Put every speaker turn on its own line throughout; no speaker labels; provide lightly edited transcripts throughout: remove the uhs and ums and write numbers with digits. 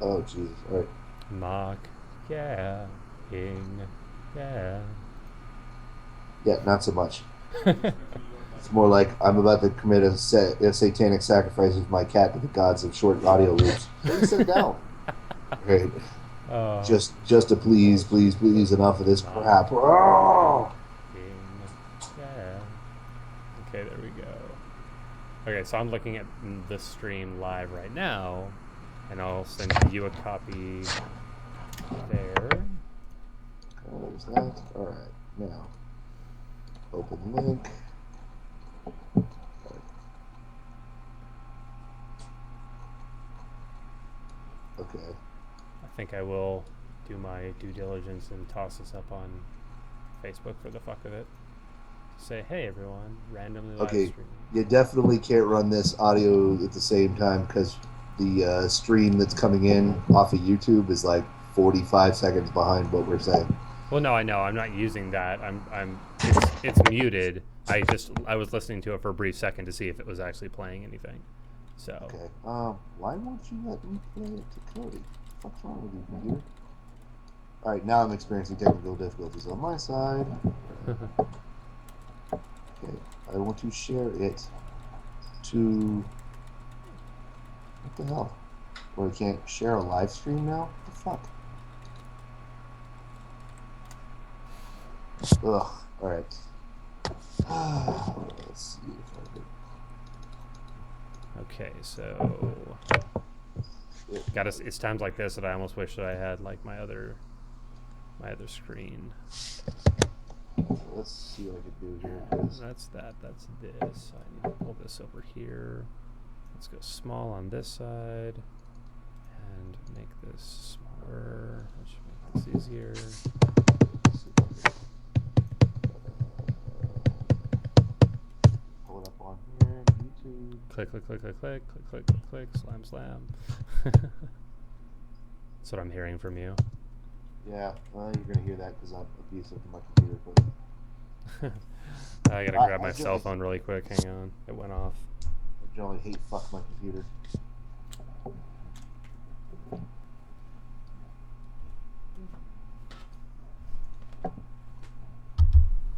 Oh, Jesus. All right.
Mock, yeah. Ing, yeah.
Yeah, not so much. It's more like I'm about to commit a satanic sacrifice of my cat to the gods of short audio loops. Please sit down. Right.
Oh,
Just to please, enough of this
mock,
crap. Oh!
ing, yeah. Okay, there we go. Okay, so I'm looking at the stream live right now, and I'll send you a copy there.
There's that. All right. Now, open link. Okay.
I think I will do my due diligence and toss this up on Facebook for the fuck of it. Say, hey everyone, randomly live
Okay.
streaming.
You definitely can't run this audio at the same time because the stream that's coming in off of YouTube is like 45 seconds behind what we're saying.
Well, no, I know. I'm not using that. It's muted. I was listening to it for a brief second to see if it was actually playing anything. So,
Okay. Why won't you let me play it to Cody? What's wrong with you, computer? All right, now I'm experiencing technical difficulties on my side. Okay, I want to share it to. What the hell? Or I can't share a live stream now? What the fuck? Ugh. All right. Let's see if I can.
okay, so got to. It's times like this that I almost wish that I had like my other screen.
Let's see what I can do here. Cause
That's that. That's this. I need to pull this over here. Let's go small on this side and make this smaller. That should make this easier.
pull it up on here. YouTube.
Click, click, click, click, click, click, click, click, click, slam, slam. That's what I'm hearing from you.
Yeah, well, you're gonna hear that because I'm abusive to my computer. But
I gotta grab
I
my cell
generally,
phone really quick. Hang on. It went off.
I generally hate fuck my computer.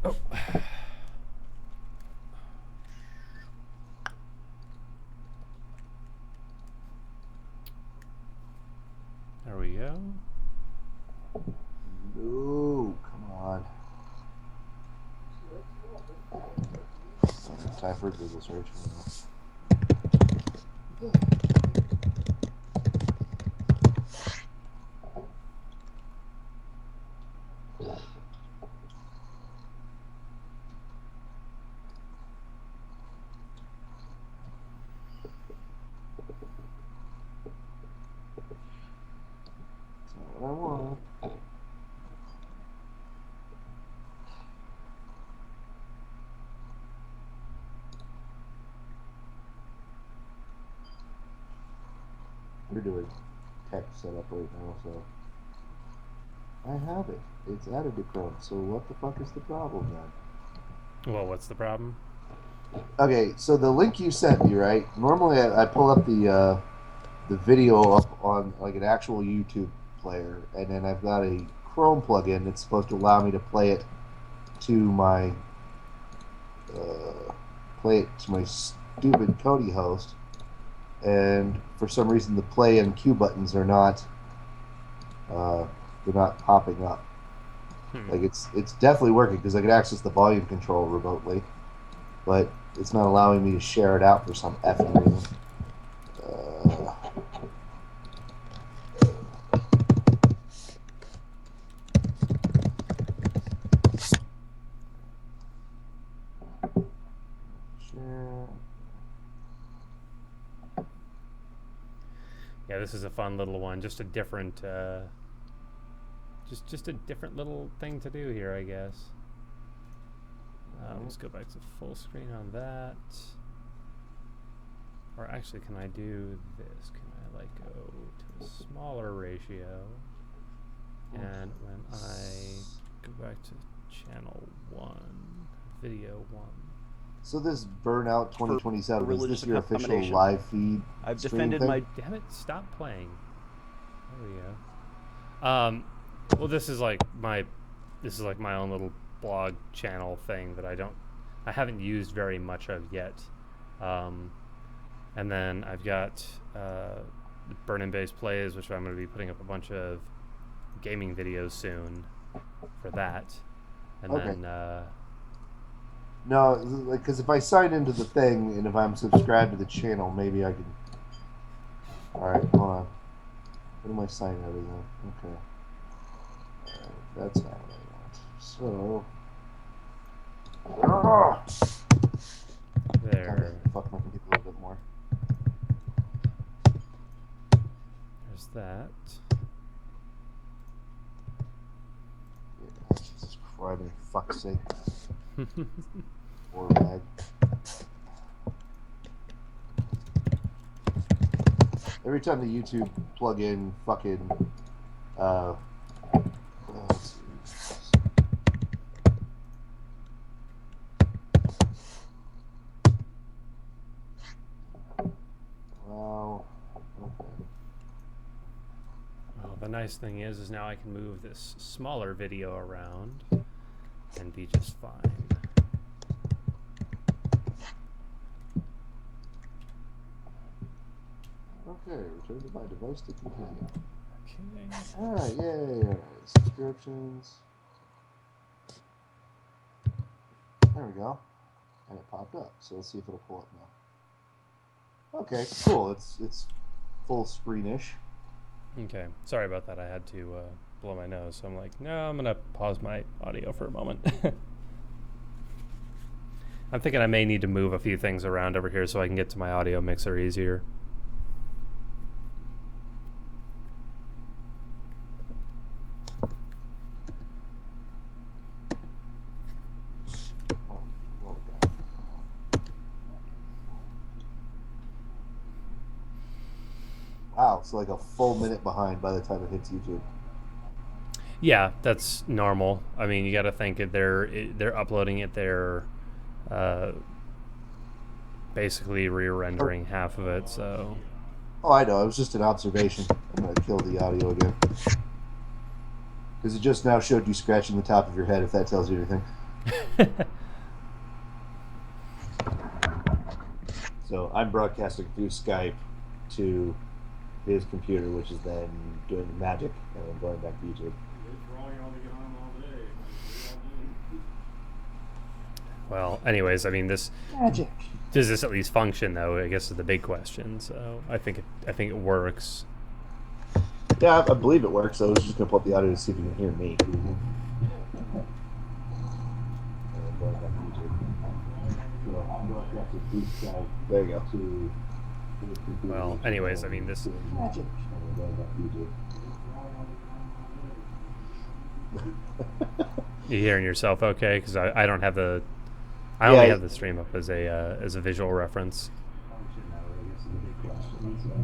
Oh. There we go.
No, come on. Time for a Google search. That's not what I want. We're doing tech setup right now, so I have it. It's added to Chrome. So what the fuck is the problem then?
Well, what's the problem?
Okay, so the link you sent me, right? Normally, I pull up the video up on like an actual YouTube player, and then I've got a Chrome plugin that's supposed to allow me to to my play it to my stupid Kodi host, and for some reason the play and Q buttons are uh, they're not popping up.
Hmm.
Like it's definitely working because I can access the volume control remotely, but it's not allowing me to share it out for some effing reason. Uh, share.
Yeah, this is a fun little one. Just a different, just a different little thing to do here, I guess. Let's go back to full screen on that. Or actually, can I do this? Can I like go to a smaller ratio? And when I go back to channel 1, video 1.
So this Burnout
for
2027, is
religious
this your official
accommodation.
live feed
I've
stream
defended
thing?
my
Damn it, stop playing. There we go. Well, this is like my own little blog channel thing that I haven't used very much of yet. And then I've got Burn Base Plays, which I'm going to be putting up a bunch of gaming videos soon for that. And then
no, like, because if I sign into the thing and if I'm subscribed to the channel, maybe I can. All right, hold on. What am I signing out of then? Okay. That's not what I want. So.
there.
Fuck my computer a little bit more.
There's that.
Yeah, Jesus Christ, for fuck's sake. Or bag. Every time the YouTube plug-in fucking let's see. Wow. Okay.
Well, the nice thing is now I can move this smaller video around and be just fine.
Okay, return to my device to continue.
Okay.
Alright, yay, alright. Subscriptions. There we go. And it popped up. So let's see if it'll pull up now. Okay, cool. It's full screenish.
Okay. Sorry about that. I had to blow my nose. So I'm like, no, I'm going to pause my audio for a moment. I'm thinking I may need to move a few things around over here so I can get to my audio mixer easier.
Wow, it's like a full minute behind by the time it hits YouTube.
Yeah, that's normal. I mean, you got to think that they're uploading it. They're basically re-rendering half of it. So.
Oh, I know. It was just an observation. I'm gonna kill the audio again because it just now showed you scratching the top of your head. If that tells you anything. So I'm broadcasting through Skype to his computer, which is then doing the magic and then going back to YouTube.
Well, anyways, I mean, this
Magic.
Does this at least function, though? I guess is the big question. So I think it works.
Yeah, I believe it works. So I was just gonna pull up the audio to see if you can hear me. And then going back to YouTube. There you go.
Well, anyways, I mean, this.
Magic.
You hearing yourself okay? Because I don't have the. I only have the stream up as a visual reference.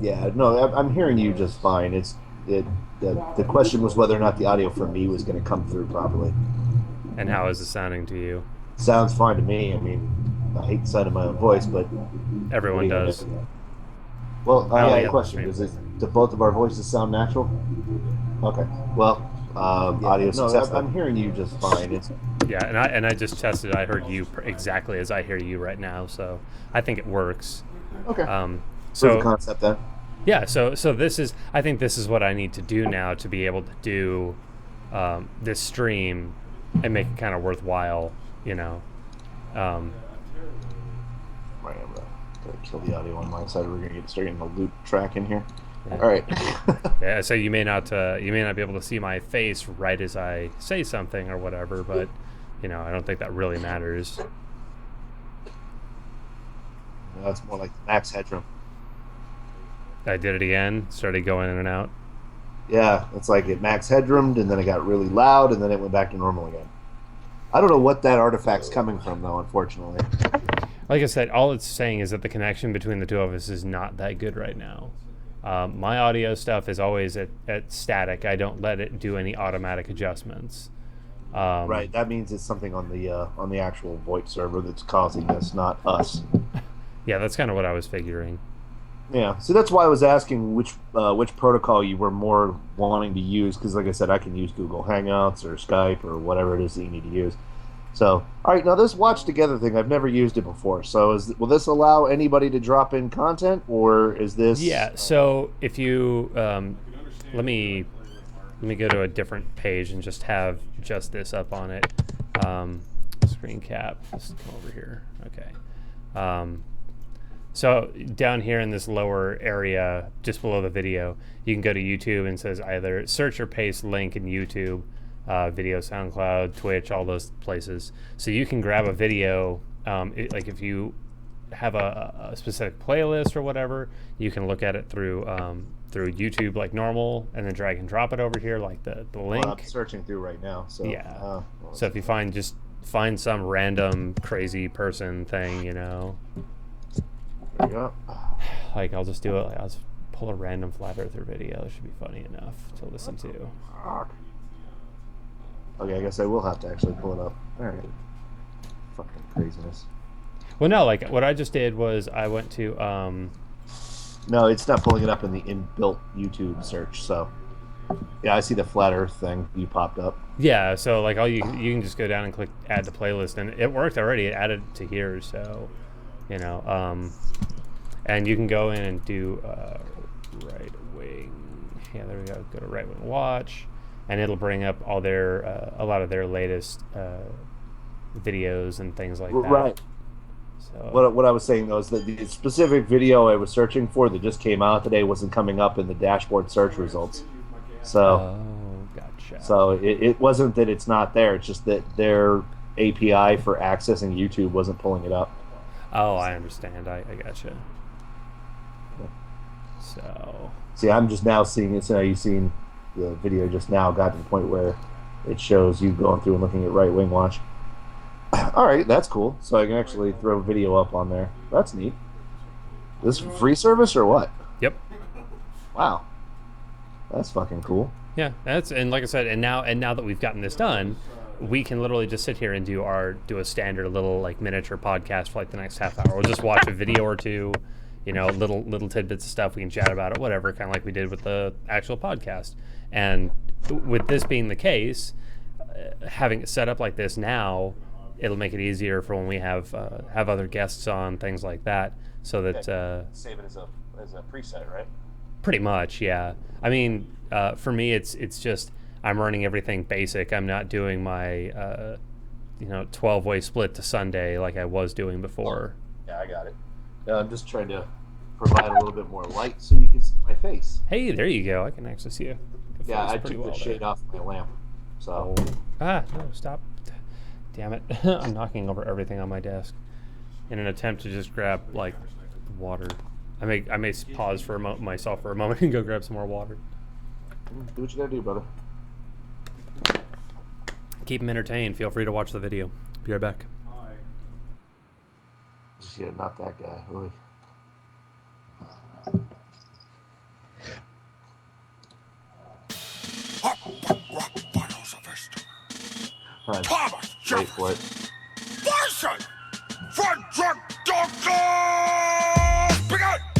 Yeah, no, I'm hearing you just fine. The question was whether or not the audio from me was going to come through properly.
And how is it sounding to you?
Sounds fine to me. I mean, I hate the sound of my own voice, but
everyone does.
Well, I have a question. Do both of our voices sound natural? Okay. Well, audio success. I'm hearing you just fine.
Yeah, and I just tested. I heard you exactly as I hear you right now, so I think it works.
Okay.
So
the concept then.
Yeah. So this is. I think this is what I need to do now to be able to do this stream and make it kind of worthwhile. You know.
Right. I'm gonna kill the audio on my side. We're gonna get started in the loop track in here. Yeah. All right.
Yeah. So you may not be able to see my face right as I say something or whatever, but I don't think that really matters.
No, it's more like max headroom.
I did it again. Started going in and out.
Yeah, it's like it max headroomed, and then it got really loud, and then it went back to normal again. I don't know what that artifact's coming from, though, unfortunately.
Like I said, all it's saying is that the connection between the two of us is not that good right now. My audio stuff is always at static. I don't let it do any automatic adjustments.
Right. That means it's something on the actual VoIP server that's causing this, not us.
Yeah, that's kind of what I was figuring.
Yeah, so that's why I was asking which protocol you were more wanting to use, because like I said, I can use Google Hangouts or Skype or whatever it is that you need to use. So, all right, now this watch together thing, I've never used it before. So, will this allow anybody to drop in content, or is this?
Yeah. So if you let me go to a different page and just have just this up on it. Screen cap. Just come over here. Okay. So down here in this lower area, just below the video, you can go to YouTube and it says either search or paste link in YouTube, video, SoundCloud, Twitch, all those places. So you can grab a video, like if you have a specific playlist or whatever, you can look at it through YouTube like normal, and then drag and drop it over here like the link.
Well, I'm searching through right now. So
yeah. So if you find some random crazy person thing, you know.
There you go.
Like I'll just do it. Like, I'll just pull a random flat earther video. It should be funny enough to listen to.
Okay, I guess I will have to actually pull it up. All right. Fucking craziness.
Well, no, like what I just did was I went to.
No, it's not pulling it up in the inbuilt YouTube search. So, yeah, I see the flat Earth thing you popped up.
Yeah, so like you can just go down and click add to playlist, and it worked already. It added to here, so you know. And you can go in and do right wing. Yeah, there we go. Go to right wing watch, and it'll bring up all their a lot of their latest videos and things like that.
Right.
So
what I was saying though is that the specific video I was searching for that just came out today wasn't coming up in the dashboard search results. So,
gotcha.
So it wasn't that it's not there. It's just that their API for accessing YouTube wasn't pulling it up.
Oh, I understand. I gotcha. So.
See, I'm just now seeing it. So you've seen the video just now got to the point where it shows you going through and looking at right wing watch. All right, that's cool. So I can actually throw video up on there. That's neat. This is free service or what?
Yep.
Wow. That's fucking cool.
Yeah, and like I said, and now that we've gotten this done, we can literally just sit here and do a standard little like miniature podcast for like the next half hour. We'll just watch a video or two, you know, little tidbits of stuff. We can chat about it, whatever, kind of like we did with the actual podcast. And with this being the case, having it set up like this now, it'll make it easier for when we have other guests on, things like that, so that
save it as a preset, right?
Pretty much, yeah. I mean, for me, it's just I'm running everything basic. I'm not doing my 12-way split to Sunday like I was doing before.
Yeah, I got it. I'm just trying to provide a little bit more light so you can see my face.
Hey, there you go. I can actually see you.
Yeah, I took the shade off my lamp. So.
No, stop. Damn it. I'm knocking over everything on my desk in an attempt to just grab, like, water. I may pause for myself for a moment and go grab some more water.
Do what you gotta do, brother.
Keep them entertained. Feel free to watch the video. Be right back.
Yeah, not that guy. Really. Wait for it.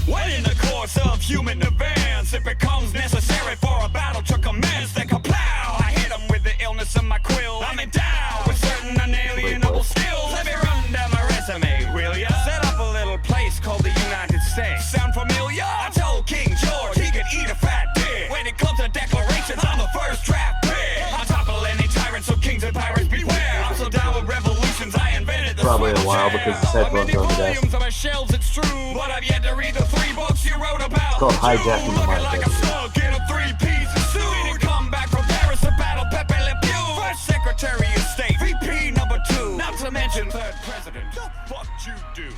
When in the course of human advance, it becomes necessary for a battle to commence. They can plow. I hit them with the illness of my quill. I'm endowed with certain unalienable skills. Let me run down my resume, will ya? Set up a little place called the United States. Sound familiar? I told King George he could eat a fat dick. When it comes to declarations, I'm the first draft pick. I topple any tyrant, so kings and pirates beware. I'm so down with revolutions, I invented the
probably a while because his headphones are on the desk.
On my shelves, it's true, but I've yet to read the 3 books you wrote about.
It's called hijacking the market.
Like a slug in a 3-piece suit. We didn't come back from Paris to battle Pepe Le Pew. First Secretary of State, VP number 2. Not to mention third president. What you do?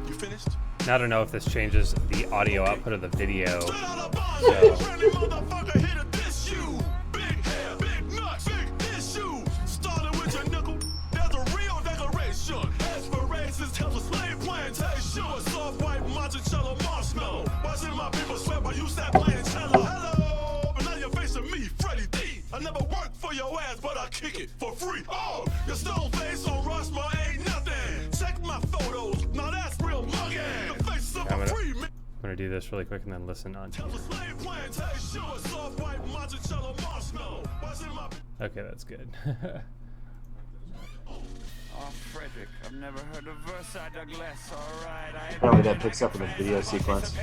You finished?
Now, I don't know if this changes the audio output of the video.
I never worked for your ass, but I kick it for free. Oh, your stone face on Rushmore ain't nothing. Check my photos, now that's real mugging. The face of a free man.
I'm gonna do this really quick and then listen on here. Okay, that's good.
Oh, Frederick, I've never heard a verse I dug less. All right, I
Apparently that picks up in the video sequence.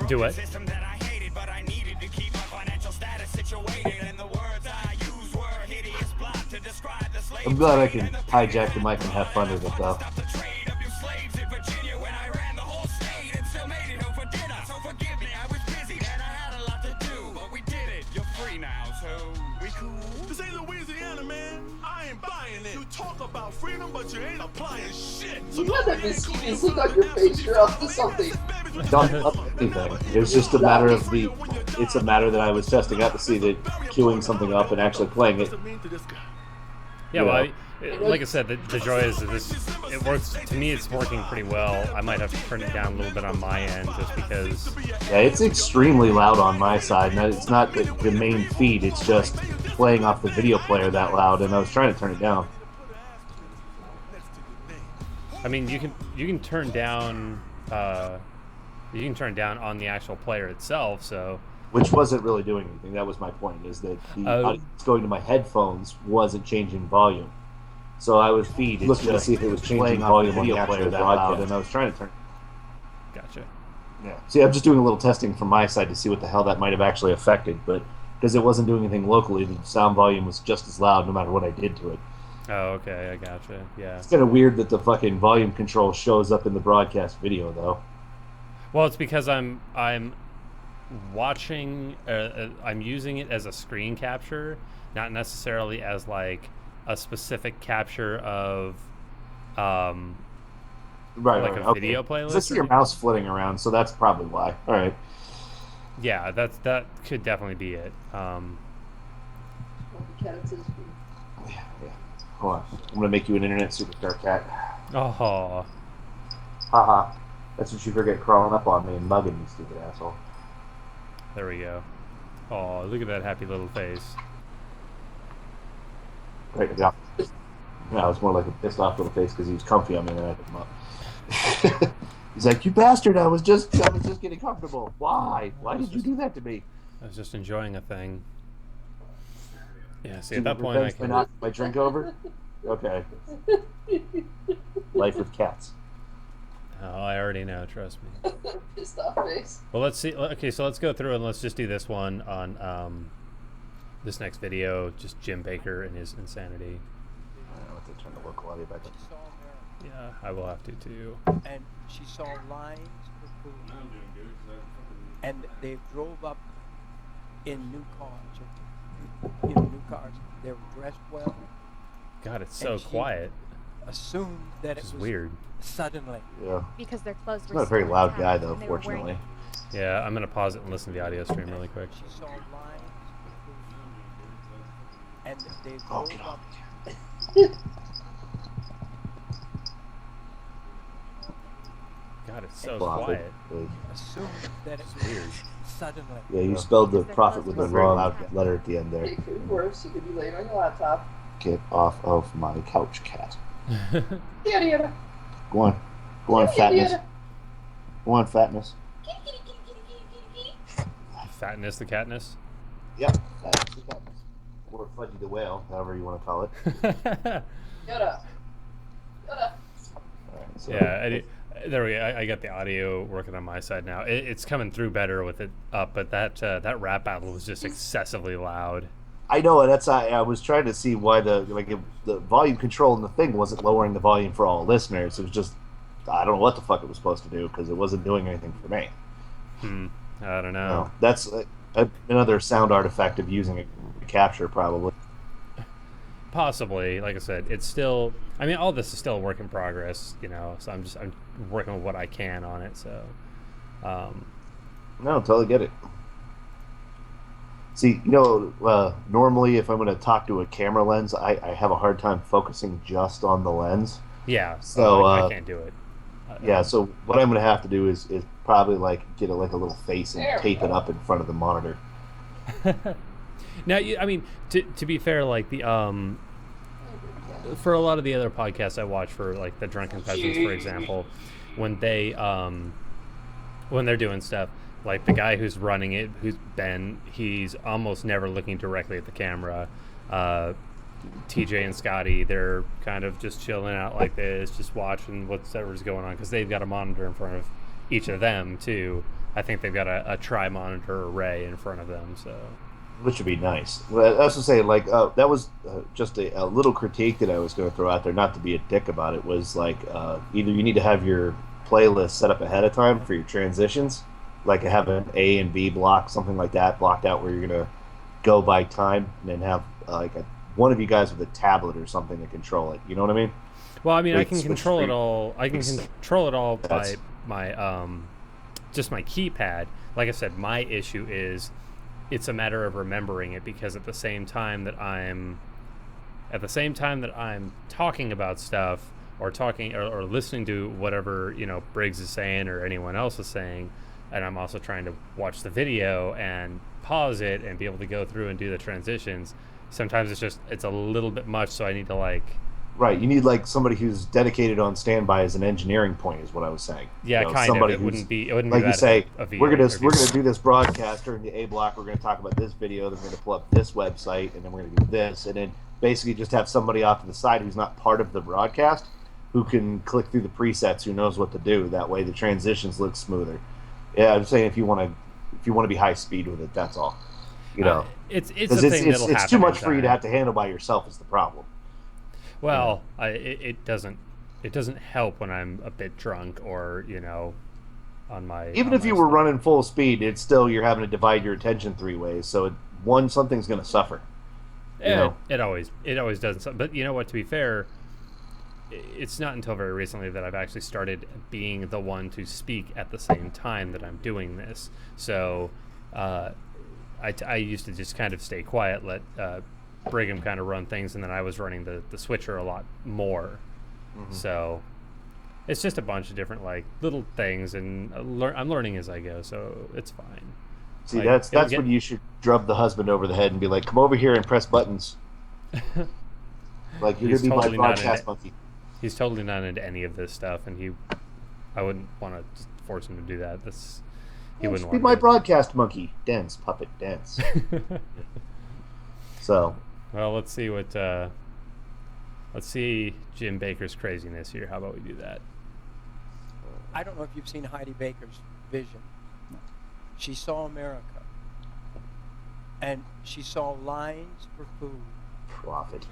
Do what?
system that I hated, but I needed to keep my financial status situated, and the words I used were hideous blot to describe the slave.
I'm glad I can hijack the mic and have fun with it, though.
The trade of you slaves in Virginia when I ran the whole state and still made it home for dinner. So forgive me, I was busy and I had a lot to do, but we did it. You're free now, so we cool.
This ain't Louisiana, man. I ain't buying it. You talk about freedom, but you ain't applying shit. So
You have that mischievous look on your face. You're up to something.
Don't up anything. It's just a matter of the. It's a matter that I was testing out to see that queuing something up and actually playing it.
Yeah, well, like I said, the joy is that this, it works, to me it's working pretty well. I might have to turn it down a little bit on my end just because...
Yeah, it's extremely loud on my side. And it's not the main feed, it's just playing off the video player that loud, and I was trying to turn it down.
I mean, you can turn down, on the actual player itself, so...
Which wasn't really doing anything. That was my point, is that the audio going to my headphones wasn't changing volume. So I was looking to see if it was changing volume on the actual broadcast, and I was trying to turn.
Gotcha.
Yeah. See, I'm just doing a little testing from my side to see what the hell that might have actually affected, but because it wasn't doing anything locally, the sound volume was just as loud no matter what I did to it.
Oh, okay, I gotcha. Yeah.
It's kind of weird that the fucking volume control shows up in the broadcast video, though.
Well, it's because I'm watching, I'm using it as a screen capture, not necessarily as like a specific capture of like a video playlist.
I see your mouse flitting around, so that's probably why. All right.
Yeah, that could definitely be it.
Yeah. Hold on. I'm gonna make you an internet superstar, cat.
Oh.
Haha. That's what you forget crawling up on me and mugging me, stupid asshole.
There we go. Oh, look at that happy little face.
Right, yeah. Yeah, it was more like a pissed off little face because he was comfy on me and then I picked him up. He's like, "You bastard! I was just getting comfortable. Why? Why did you do that to me?"
I was just enjoying a thing. Yeah, see, at that point I can...
knock my drink over? Okay. Life with cats.
Oh, I already know, trust me.
Pissed off face.
Well, let's see. Okay, so let's go through and let's just do this one on this next video, just Jim Baker and his insanity.
I don't know what to turn the local audio back up.
Yeah, I will have to too.
And she saw lines of food. And they drove up in new cars. New cars. They were dressed well.
God, it's so
And she
quiet.
Assumed that
It's
it was
weird.
suddenly.
Yeah.
Because their clothes
He's
were
not a very
still
loud
intact
guy, though,
and they were wearing
fortunately.
Yeah, I'm gonna pause it and listen to the audio stream really quick.
She saw lines of food. And they
Oh,
drove
get
up.
God, it's so
Profit.
quiet.
Assumed that it was suddenly.
Yeah, you spelled the
Because their
profit
clothes
with the
were
wrong
still intact.
letter at the end there.
It could be worse. You could be laying on your laptop.
Get off of my couch, cat.
Yada yada.
Go on. Go on, fatness. Go on, fatness.
Fatness the catness.
Yep, that's the fatness. Or Fudgy the whale, however you want to call it.
Yada. Yada.
Alright, so
Yeah, there we go. I got the audio working on my side now. It's coming through better with it up, but that rap battle was just excessively loud.
I know, and that's I was trying to see why the volume control in the thing wasn't lowering the volume for all listeners. It was just I don't know what the fuck it was supposed to do because it wasn't doing anything for me.
I don't know.
No, that's another sound artifact of using a capture, probably.
Possibly, like I said, it's still. I mean, all this is still a work in progress, you know. So I'm working with what I can on it. So,
No, totally get it. See, normally if I'm going to talk to a camera lens, I have a hard time focusing just on the lens.
yeah.
So,
I can't do it.
Yeah, so what I'm going to have to do is probably get a little face and
There we
tape it
go.
up in front of the monitor.
Now, I mean, to be fair, like the for a lot of the other podcasts I watch, for like the Drunken Peasants, for example, when they when they're doing stuff. Like the guy who's running it, who's Ben, he's almost never looking directly at the camera. TJ and Scotty, they're kind of just chilling out like this, just watching whatever's going on, because they've got a monitor in front of each of them too. I think they've got a tri-monitor array in front of them, so
which would be nice. Well, I was to say, like, that was just a little critique that I was going to throw out there, not to be a dick about it, was like either you need to have your playlist set up ahead of time for your transitions, like have an A and B block, something like that, blocked out where you're going to go by time, and then have one of you guys with a tablet or something to control it. You know what I mean?
Well, I mean, I can control it all. I can control it all by my just my keypad. Like I said, my issue is it's a matter of remembering it, because at the same time that I'm talking about stuff or talking or listening to whatever, you know, Briggs is saying or anyone else is saying, and I'm also trying to watch the video and pause it and be able to go through and do the transitions. Sometimes it's a little bit much, so I need to like...
Right, you need like somebody who's dedicated on standby as an engineering point, is what I was saying.
Yeah,
you know,
kind of. It wouldn't be
like you say, we're gonna
do
do this broadcast during the A block. We're gonna talk about this video. Then we're gonna pull up this website, and then we're gonna do this, and then basically just have somebody off to the side who's not part of the broadcast, who can click through the presets, who knows what to do. That way, the transitions look smoother. Yeah, I'm saying if you want to be high speed with it, that's all. You know,
it's
too much for you to have to handle by yourself is the problem.
Well, it doesn't help when I'm a bit drunk or, you know, on my...
Even if you were running full speed, it's still, you're having to divide your attention three ways, so something's going to suffer.
It always does. But you know what, to be fair, it's not until very recently that I've actually started being the one to speak at the same time that I'm doing this. So I used to just kind of stay quiet, let Brigham kind of run things, and then I was running the switcher a lot more. Mm-hmm. So it's just a bunch of different like little things, and I'm learning as I go, so it's fine.
See, like, that's when you should drub the husband over the head and be like, "Come over here and press buttons." Like, you're gonna be my broadcast monkey.
He's totally not into any of this stuff, and I wouldn't want to just force him to do that. He wouldn't want
to be my broadcast monkey. Dance, puppet, dance. So,
well, let's see Jim Baker's craziness here. How about we do that?
I don't know if you've seen Heidi Baker's vision. She saw America, and she saw lines for food.
Profit.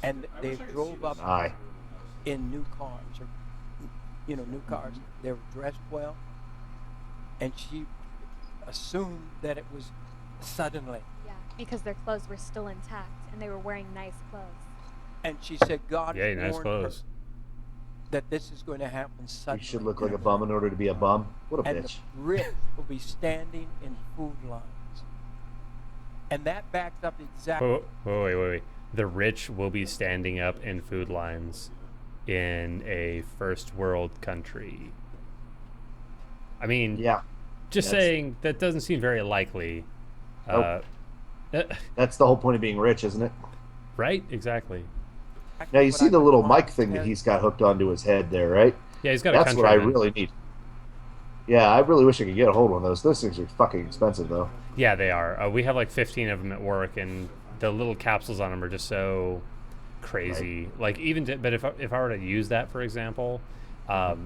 And they drove up in new cars, or new cars. They were dressed well, and she assumed that it was suddenly.
Yeah, because their clothes were still intact, and they were wearing nice clothes.
And she said God warned her that this is going to happen suddenly.
You should look like a bum in order to be a bum. What a bitch.
And the rich will be standing in food lines. And that backs up exactly...
Wait. The rich will be standing up in food lines in a first world country. I mean,
yeah,
just saying, that doesn't seem very likely.
Nope. That's the whole point of being rich, isn't it?
Right? Exactly.
Now, you see the little mic thing that he's got hooked onto his head there, right?
Yeah, he's got
That's what I really need. Yeah, I really wish I could get a hold of one of those. Those things are fucking expensive, though.
Yeah, they are. We have like 15 of them at work, and the little capsules on them are just so crazy. Right. Like, but if I were to use that, for example, I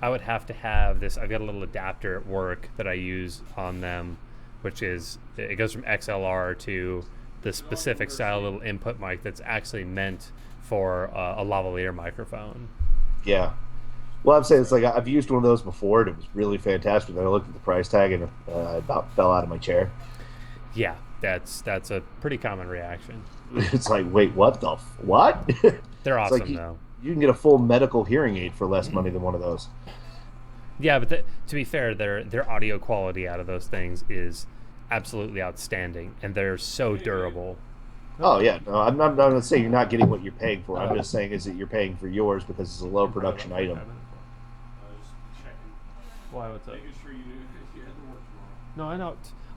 would have to have this. I've got a little adapter at work that I use on them, which is, it goes from XLR to the specific style little input mic that's actually meant for a lavalier microphone.
Yeah. Well, I'm saying, it's like, I've used one of those before, and it was really fantastic. Then I looked at the price tag, and I about fell out of my chair.
Yeah, that's a pretty common reaction.
It's like, wait, what the what?
They're awesome,
like
though.
You can get a full medical hearing aid for less money than one of those.
Yeah, but to be fair, their audio quality out of those things is absolutely outstanding, and they're so durable.
Oh, yeah. No, I'm not going to say you're not getting what you're paying for. I'm just saying is that you're paying for yours because it's a low production item.
Why, what's up? No,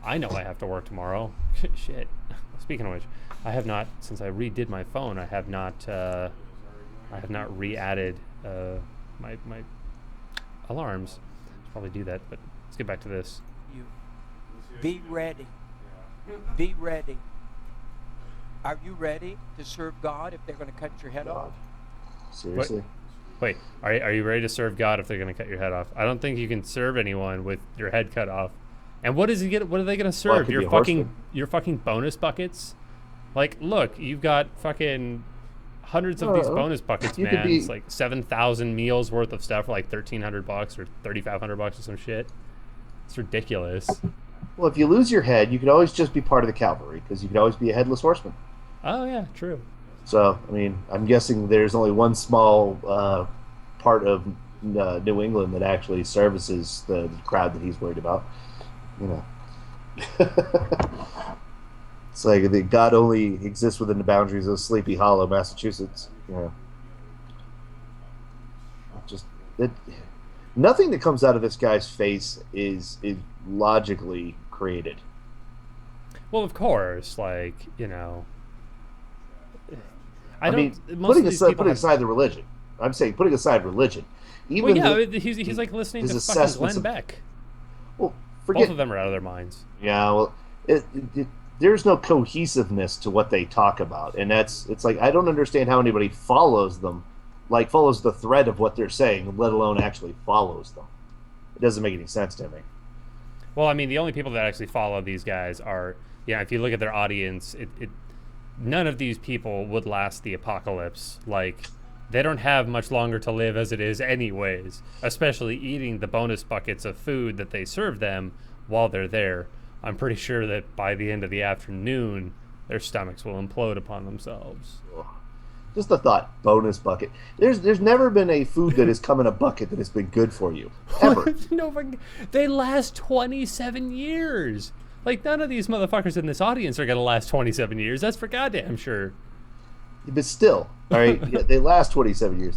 I know I have to work tomorrow. Shit. Speaking of which, I have not, since I redid my phone, I have not re-added my alarms. I should probably do that, but let's get back to this.
You be ready. Be ready. Are you ready to serve God if they're going to cut your head off?
Seriously?
Wait, are you ready to serve God if they're going to cut your head off? I don't think you can serve anyone with your head cut off. And what is he get? What are they going to serve? Your fucking bonus buckets? Like, look, you've got fucking hundreds of these bonus buckets, man. It's like 7,000 meals worth of stuff for like $1,300 or $3,500 or some shit. It's ridiculous.
Well, if you lose your head, you could always just be part of the cavalry because you could always be a headless horseman.
Oh yeah, true.
So, I mean, I'm guessing there's only one small part of New England that actually services the crowd that he's worried about. You know, it's like God only exists within the boundaries of Sleepy Hollow, Massachusetts. You know, nothing that comes out of this guy's face is logically created.
Well, of course, like, you know.
Putting aside the religion. I'm saying putting aside religion. Even
he's like listening to fucking Glenn Beck.
Well,
both of them are out of their minds.
Yeah, well, there's no cohesiveness to what they talk about, and it's like I don't understand how anybody follows them, like follows the thread of what they're saying, let alone actually follows them. It doesn't make any sense to me.
Well, I mean, the only people that actually follow these guys are, if you look at their audience, none of these people would last the apocalypse. Like, they don't have much longer to live as it is anyways, especially eating the bonus buckets of food that they serve them while they're there. I'm pretty sure that by the end of the afternoon, their stomachs will implode upon themselves.
Just a thought, bonus bucket. There's never been a food that has come in a bucket that has been good for you, ever.
They last 27 years. Like, none of these motherfuckers in this audience are going to last 27 years. That's for goddamn sure.
But still, all right, they last 27 years.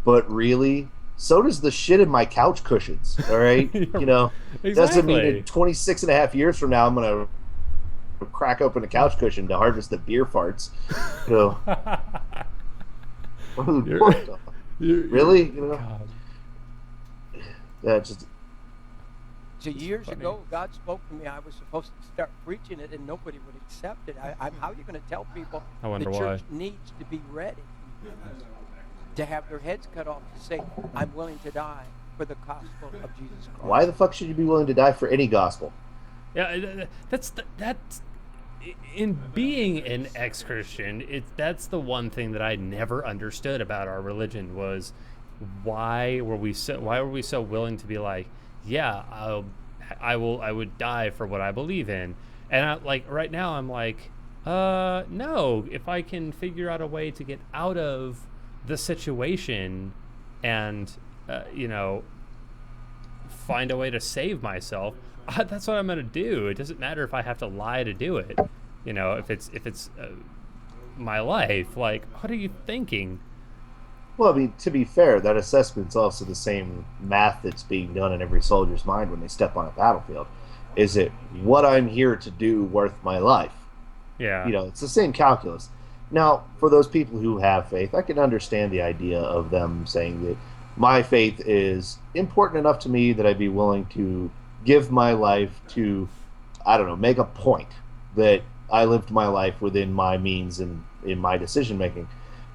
But really, so does the shit in my couch cushions, all right? You know, doesn't mean in 26 and a half years from now I'm going to crack open a couch cushion to harvest the beer farts. So, really? You know? Just...
So years ago, God spoke to me. I was supposed to start preaching it, and nobody would accept it. How are you going to tell people the church needs to be ready to have their heads cut off to say, I'm willing to die for the gospel of Jesus Christ?
Why the fuck should you be willing to die for any gospel?
Yeah, that's in being an ex-Christian, that's the one thing that I never understood about our religion was why were we so willing to be like, yeah, I would die for what I believe in. And right now I'm like, no, if I can figure out a way to get out of the situation and, find a way to save myself, that's what I'm going to do. It doesn't matter if I have to lie to do it. If it's my life, like, what are you thinking?
Well, I mean, to be fair, that assessment's also the same math that's being done in every soldier's mind when they step on a battlefield. Is it what I'm here to do worth my life?
Yeah.
It's the same calculus. Now, for those people who have faith, I can understand the idea of them saying that my faith is important enough to me that I'd be willing to give my life to, I don't know, make a point that I lived my life within my means and in my decision making.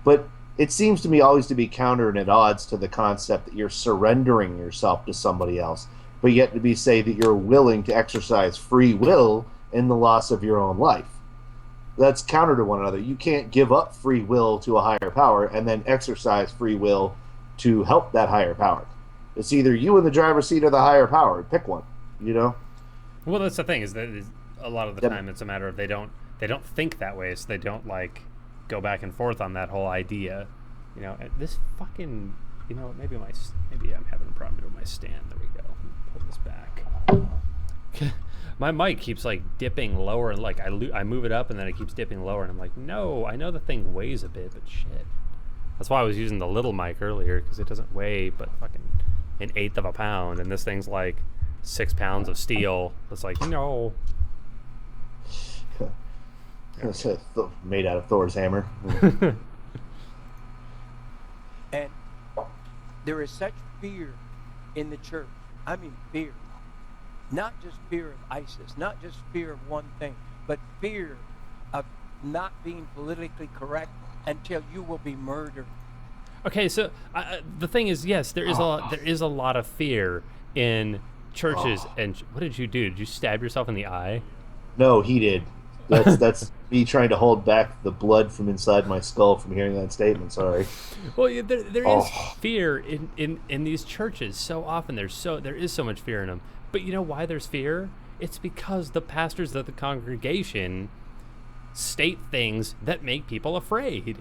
But it seems to me always to be counter and at odds to the concept that you're surrendering yourself to somebody else, but yet to say that you're willing to exercise free will in the loss of your own life. That's counter to one another. You can't give up free will to a higher power and then exercise free will to help that higher power. It's either you in the driver's seat or the higher power. Pick one,
Well, that's the thing, is that a lot of the time it's a matter of they don't think that way, so they don't go back and forth on that whole idea. This fucking, maybe I'm having a problem with my stand. There we go. Pull this back. My mic keeps dipping lower, and I move it up and then it keeps dipping lower, and I'm like, no, I know the thing weighs a bit, but shit. That's why I was using the little mic earlier, because it doesn't weigh but fucking 1/8 of a pound, and this thing's 6 pounds of steel. It's no.
It's made out of Thor's hammer.
And there is such fear in the church. I mean, fear. Not just fear of ISIS, not just fear of one thing, but fear of not being politically correct until you will be murdered.
Okay, so the thing is, yes, there is a lot of fear in churches. And what did you do? Did you stab yourself in the eye?
No, he did. That's me trying to hold back the blood from inside my skull from hearing that statement. Sorry.
Well, yeah, there is fear in these churches. So often there is so much fear in them. But you know why there's fear? It's because the pastors of the congregation state things that make people afraid.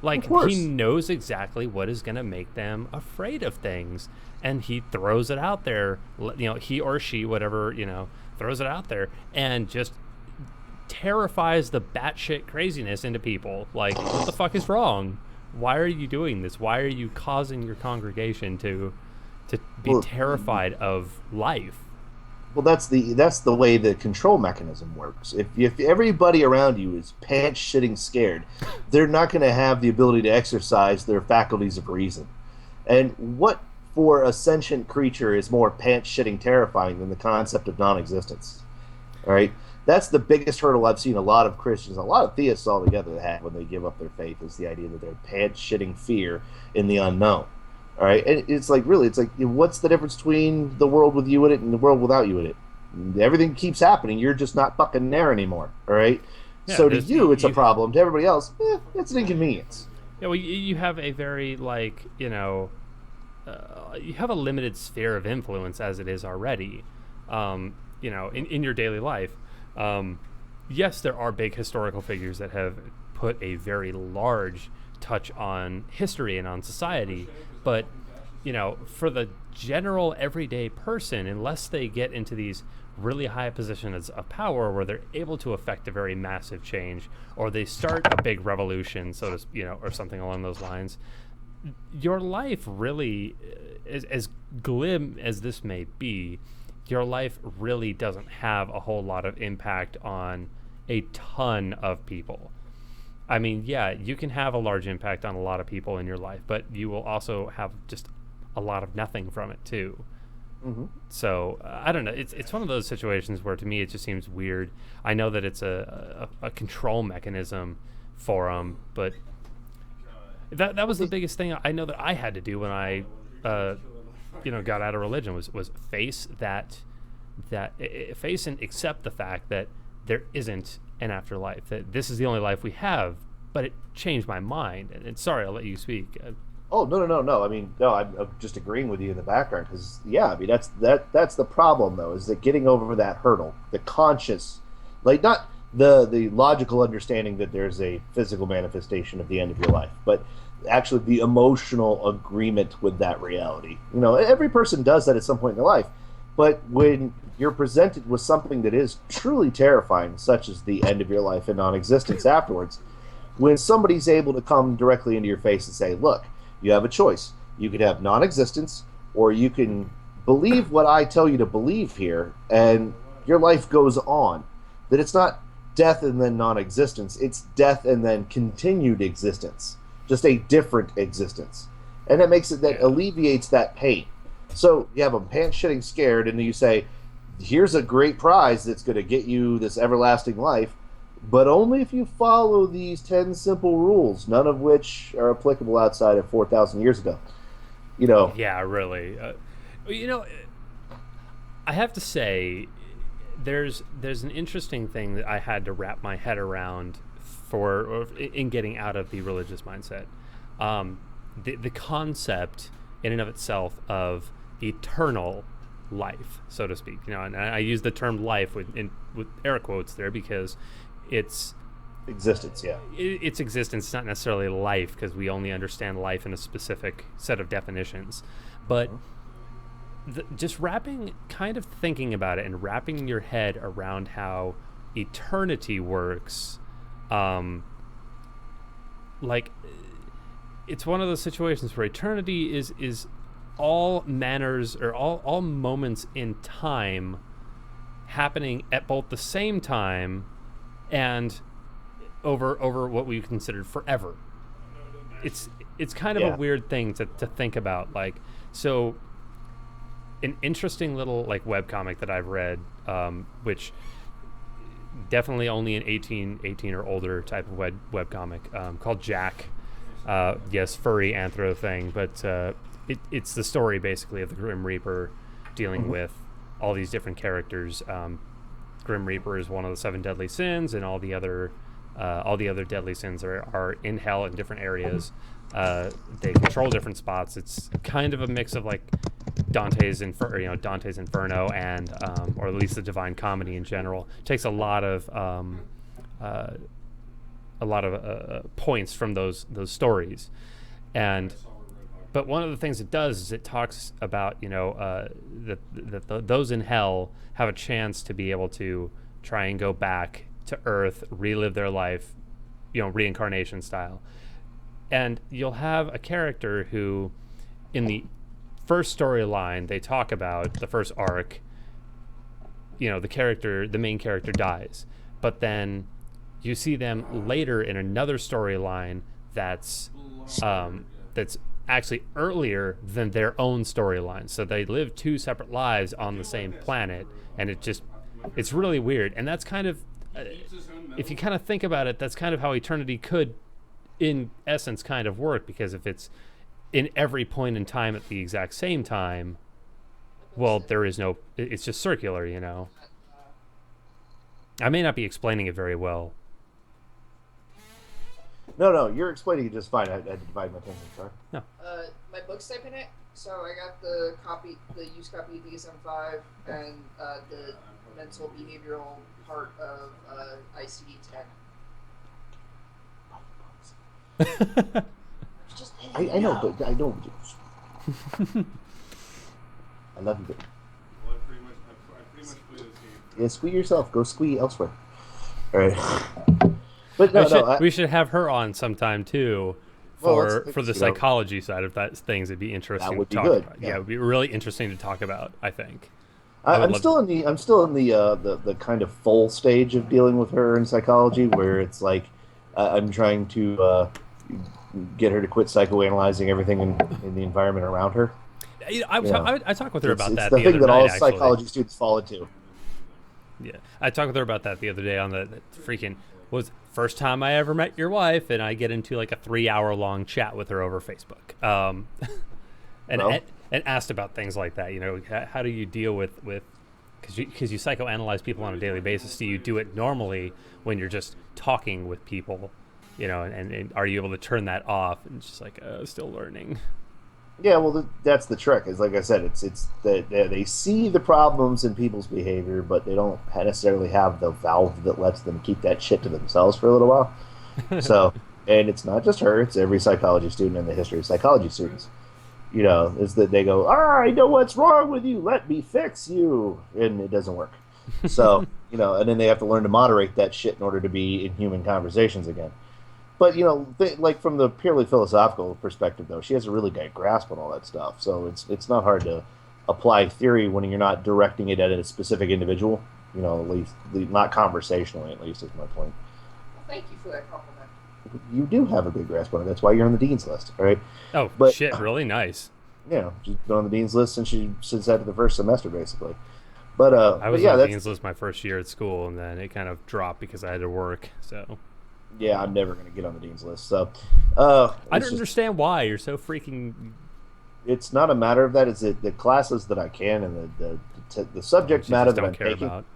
Like, he knows exactly what is going to make them afraid of things, and he throws it out there. You know, he or she, whatever, you know, throws it out there and just terrifies the batshit craziness into people. Like, what the fuck is wrong? Why are you doing this? Why are you causing your congregation to be terrified of life?
Well, that's the way the control mechanism works. If everybody around you is pants shitting scared, they're not going to have the ability to exercise their faculties of reason. And what for a sentient creature is more pants shitting terrifying than the concept of non-existence? All right, that's the biggest hurdle I've seen a lot of Christians, a lot of theists altogether have when they give up their faith, is the idea that they're pants shitting fear in the unknown. All right, and it's like, really, it's like, what's the difference between the world with you in it and the world without you in it? Everything keeps happening. You're just not fucking there anymore. All right. Yeah, so to you, it's a problem. To everybody else, it's an inconvenience.
Yeah. Well, you have a very, like, you know, you have a limited sphere of influence as it is already. You know, in your daily life. Yes, there are big historical figures that have put a very large touch on history and on society, but you know, for the general everyday person, unless they get into these really high positions of power where they're able to affect a very massive change, or they start a big revolution, so to, you know, or something along those lines, your life really, as glim as this may be, your life really doesn't have a whole lot of impact on a ton of people. I mean, yeah, you can have a large impact on a lot of people in your life, but you will also have just a lot of nothing from it too. Mm-hmm. So I don't know. It's one of those situations where, to me, it just seems weird. I know that it's a control mechanism for them, but that was the biggest thing I know that I had to do when I got out of religion was face face and accept the fact that there isn't an afterlife, that this is the only life we have. But it changed my mind. And sorry, I'll let you speak.
Oh, no. I mean, no, I'm just agreeing with you in the background, because, yeah, I mean, that's the problem, though, is that getting over that hurdle, the conscious, like, not the logical understanding that there's a physical manifestation of the end of your life, but actually the emotional agreement with that reality. You know, every person does that at some point in their life, but when you're presented with something that is truly terrifying, such as the end of your life and non-existence afterwards, when somebody's able to come directly into your face and say, look, you have a choice. You could have non-existence, or you can believe what I tell you to believe here, and your life goes on. That it's not death and then non-existence, it's death and then continued existence. Just a different existence. And that makes it, that alleviates that pain. So you have them pants shitting scared, and you say, here's a great prize that's going to get you this everlasting life, but only if you follow these 10 simple rules, none of which are applicable outside of 4,000 years ago. You know.
Yeah, really. You know, I have to say, there's an interesting thing that I had to wrap my head around in getting out of the religious mindset. The concept in and of itself of eternal life, so to speak. You know, and I use the term life with air quotes there because it's
existence. Yeah,
it's existence, not necessarily life, because we only understand life in a specific set of definitions. But just thinking about it and wrapping your head around how eternity works, like, it's one of those situations where eternity is all manners, or all moments in time happening at both the same time and over what we considered forever. It's kind of a weird thing to think about. Like, so an interesting little like webcomic that I've read, which definitely only an 18 or older type of webcomic, called Jack. Yes, furry anthro thing, but it's the story basically of the Grim Reaper dealing with all these different characters. Grim Reaper is one of the 7 deadly sins, and all the other deadly sins are in hell in different areas. They control different spots. It's kind of a mix of like Dante's Inferno and or at least the Divine Comedy in general. It takes a lot of points from those stories, but one of the things it does is it talks about that those in hell have a chance to be able to try and go back to Earth, relive their life, reincarnation style. And you'll have a character who, in the first storyline, they talk about the first arc, the main character dies, but then you see them later in another storyline that's actually earlier than their own storyline. So they live 2 separate lives on the same planet, and it's really weird. And that's kind of, if you kind of think about it, that's kind of how eternity could, in essence, kind of work, because if it's in every point in time at the exact same time, well, it's just circular, I may not be explaining it very well.
No, you're explaining it just fine. I had to divide my attention. Sorry.
No.
My book's typing it, so I got the used copy of DSM-5 and the mental behavioral part of ICD-10.
I know, but I don't. I love you.
Well, I pretty much play this game.
Yeah, squee yourself. Go squee elsewhere. All right. But
we should have her on sometime too, for the psychology side of things. It'd be interesting.
That would
to
be
talk
good.
about. Yeah, it would be really interesting to talk about, I think.
I'm still in the kind of full stage of dealing with her in psychology, where it's like I'm trying to get her to quit psychoanalyzing everything in the environment around her.
I talked with her about that.
It's the thing that all
actually.
Psychology students fall into.
Yeah, I talked with her about that the other day on the freaking was first time I ever met your wife, and I get into like a 3-hour-long chat with her over Facebook, and asked about things like that. How do you deal with because you psychoanalyze people on a daily basis? Do you do it normally when you're just talking with people? And are you able to turn that off? And it's just like still learning.
Yeah, well, that's the trick. Is like I said, it's that they see the problems in people's behavior, but they don't necessarily have the valve that lets them keep that shit to themselves for a little while. So, and it's not just her; it's every psychology student in the history of psychology students. Is that they go, I know what's wrong with you. Let me fix you, and it doesn't work. So, and then they have to learn to moderate that shit in order to be in human conversations again. But, like from the purely philosophical perspective, though, she has a really good grasp on all that stuff. So it's not hard to apply theory when you're not directing it at a specific individual. At least not conversationally. At least is my point.
Well, thank you for that compliment.
You do have a good grasp on it. That's why you're on the dean's list, all right?
Oh, shit! Really nice.
She's been on the dean's list since after the first semester, basically. But
I was on the dean's list my first year at school, and then it kind of dropped because I had to work. So.
Yeah, I'm never going to get on the dean's list. So,
I don't understand why you're so freaking.
It's not a matter of that. It's the classes that I can and the subject matter that I'm taking. About.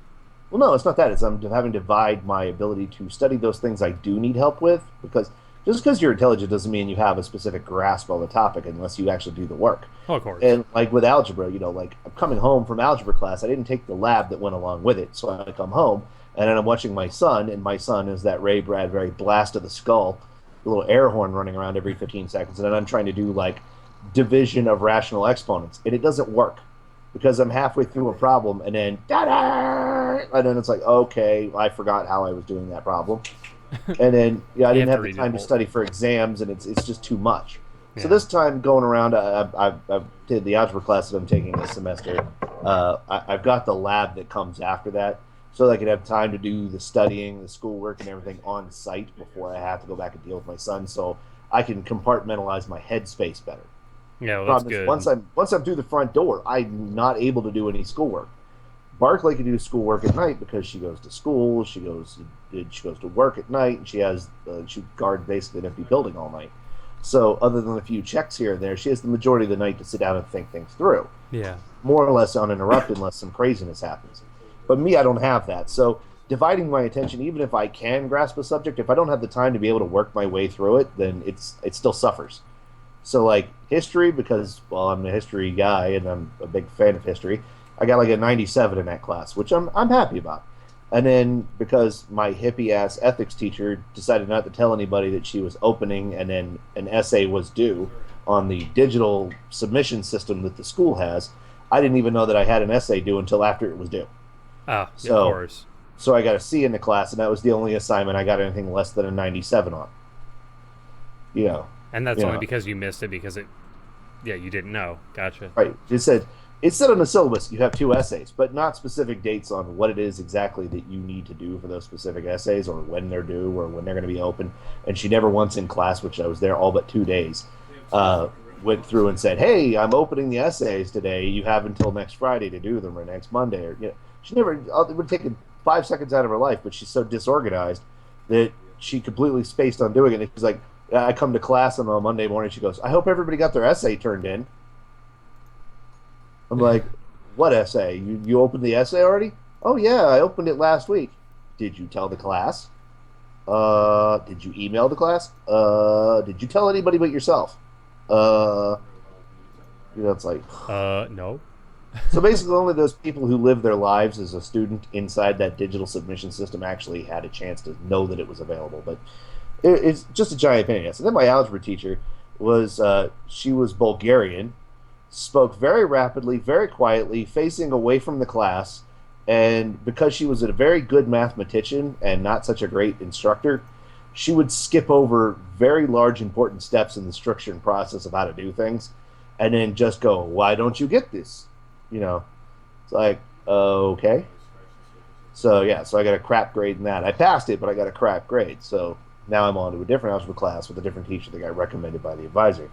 Well, no, it's not that. It's I'm having to divide my ability to study those things I do need help with, because just because you're intelligent doesn't mean you have a specific grasp on the topic unless you actually do the work.
Oh, of course.
And like with algebra, like I'm coming home from algebra class, I didn't take the lab that went along with it, so I come home. And then I'm watching my son, and my son is that Ray Bradbury blast of the skull, the little air horn running around every 15 seconds. And then I'm trying to do, like, division of rational exponents. And it doesn't work because I'm halfway through a problem, and then, da-da! And then it's like, okay, I forgot how I was doing that problem. And then, I didn't have the time to study for exams, and it's just too much. Yeah. So this time going around, I did the algebra class that I'm taking this semester. I've got the lab that comes after that. So that I could have time to do the studying, the schoolwork, and everything on site before I have to go back and deal with my son, so I can compartmentalize my headspace better.
Yeah, well, that's
Problem is,
good.
once I'm through the front door, I'm not able to do any schoolwork. Barclay can do schoolwork at night because she goes to school, she goes to work at night, and she guards basically an empty building all night. So other than a few checks here and there, she has the majority of the night to sit down and think things through.
Yeah.
More or less uninterrupted unless some craziness happens. But me, I don't have that. So dividing my attention, even if I can grasp a subject, if I don't have the time to be able to work my way through it, then it still suffers. So like history, because, well, I'm a history guy and I'm a big fan of history, I got like a 97 in that class, which I'm happy about. And then because my hippie ass ethics teacher decided not to tell anybody that she was opening and then an essay was due on the digital submission system that the school has, I didn't even know that I had an essay due until after it was due.
Oh,
So,
of course.
So I got a C in the class, and that was the only assignment I got anything less than a 97 on. You know.
And that's
you
only
know.
because you missed it because you didn't know. Gotcha.
Right. It said on the syllabus you have 2 essays, but not specific dates on what it is exactly that you need to do for those specific essays or when they're due or when they're going to be open. And she never once in class, which I was there all but 2 days, went through and said, "Hey, I'm opening the essays today. You have until next Friday to do them or next Monday." Or she never. It would have taken 5 seconds out of her life, but she's so disorganized that she completely spaced on doing it. And she's like, I come to class on a Monday morning. She goes, "I hope everybody got their essay turned in." I'm like, "What essay? You opened the essay already?" "Oh yeah, I opened it last week." "Did you tell the class?" Did you email the class?" Did you tell anybody but yourself?" It's like,
No.
so basically only those people who live their lives as a student inside that digital submission system actually had a chance to know that it was available. But it's just a giant pain in the ass. And then my algebra teacher she was Bulgarian, spoke very rapidly, very quietly, facing away from the class, and because she was a very good mathematician and not such a great instructor, she would skip over very large important steps in the structure and process of how to do things, and then just go, "Why don't you get this?" It's like, okay. So yeah, so I got a crap grade in that. I passed it, but I got a crap grade. So now I'm on to a different algebra class with a different teacher that got recommended by the advisor.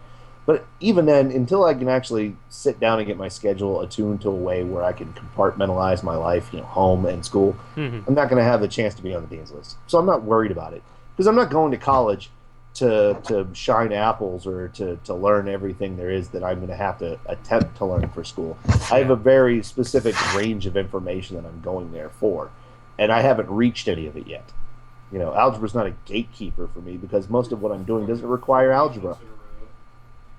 But even then, until I can actually sit down and get my schedule attuned to a way where I can compartmentalize my life, home and school, I'm not going to have the chance to be on the dean's list. So I'm not worried about it. Because I'm not going to college to shine apples or to learn everything there is that I'm going to have to attempt to learn for school. I have a very specific range of information that I'm going there for. And I haven't reached any of it yet. Algebra's not a gatekeeper for me because most of what I'm doing doesn't require algebra.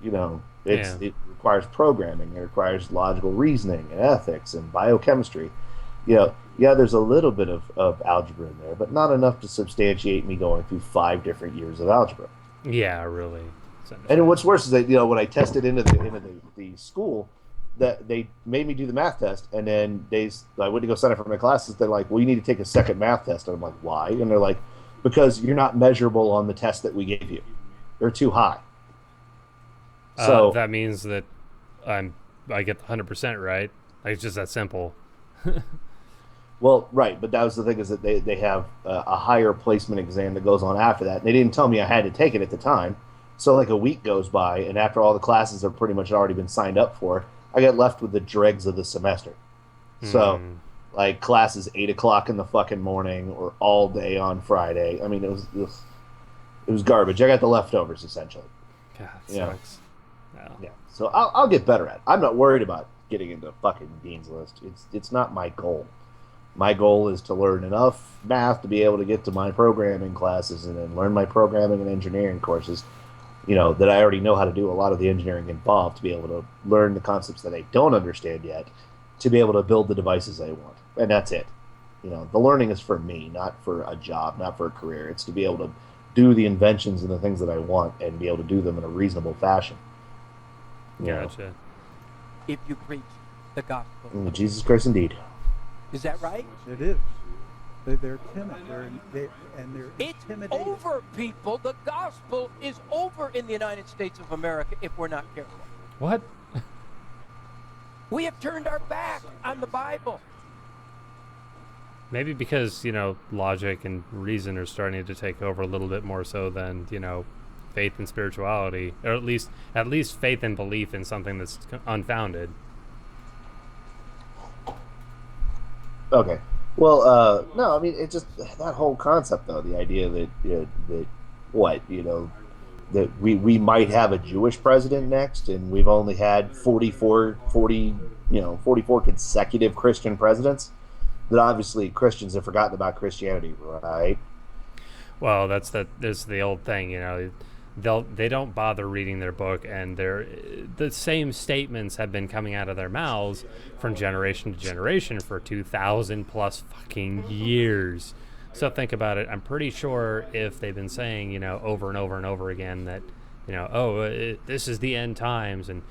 It requires programming, it requires logical reasoning and ethics and biochemistry. There's a little bit of algebra in there, but not enough to substantiate me going through 5 different years of algebra.
Yeah, really.
And what's worse is that when I tested into the school, that they made me do the math test, and then I went to go sign up for my classes. They're like, "Well, you need to take a second math test," and I'm like, "Why?" And they're like, "Because you're not measurable on the test that we gave you. They're too high." So
that means that I get the 100% right. Like, it's just that simple.
Well, right, but that was the thing, is that they have a higher placement exam that goes on after that. And they didn't tell me I had to take it at the time. So like a week goes by, and after all the classes have pretty much already been signed up for, I get left with the dregs of the semester. So like classes 8 o'clock in the fucking morning or all day on Friday. I mean, it was garbage. I got the leftovers essentially.
God, it sucks.
Yeah. So I'll get better at it. I'm not worried about getting into fucking dean's list. It's not my goal. My goal is to learn enough math to be able to get to my programming classes and then learn my programming and engineering courses, that I already know how to do a lot of the engineering involved, to be able to learn the concepts that I don't understand yet, to be able to build the devices I want. And that's it. The learning is for me, not for a job, not for a career. It's to be able to do the inventions and the things that I want and be able to do them in a reasonable fashion.
Gotcha.
If you preach the gospel.
Jesus Christ, indeed.
Is that right?
It is. They're timid. They're
It's
intimidated.
over, people. The gospel is over in the United States of America if we're not careful.
What?
We have turned our back on the Bible.
Maybe because, logic and reason are starting to take over a little bit more so than, faith and spirituality, or at least faith and belief in something that's unfounded.
Okay. Well, no, I mean, it's just that whole concept, though, the idea that that we might have a Jewish president next, and we've only had 44 consecutive Christian presidents. That obviously Christians have forgotten about Christianity, right?
Well, there's the old thing, they don't bother reading their book, and the same statements have been coming out of their mouths from generation to generation for 2,000 plus fucking years. So think about it. I'm pretty sure if they've been saying, over and over and over again that, this is the end times and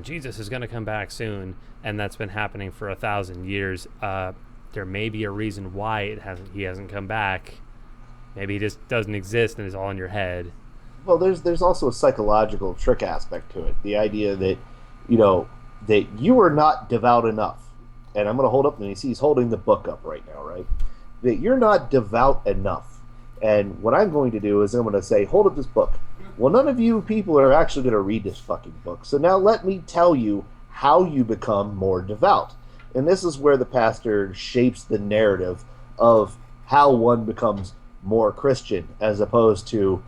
Jesus is going to come back soon, and that's been happening for 1,000 years, there may be a reason why he hasn't come back. Maybe he just doesn't exist and is all in your head.
Well, there's also a psychological trick aspect to it. The idea that, that you are not devout enough. And I'm going to hold up, and he's holding the book up right now, right? That you're not devout enough. And what I'm going to do is I'm going to say, hold up this book. Well, none of you people are actually going to read this fucking book. So now let me tell you how you become more devout. And this is where the pastor shapes the narrative of how one becomes more Christian, as opposed to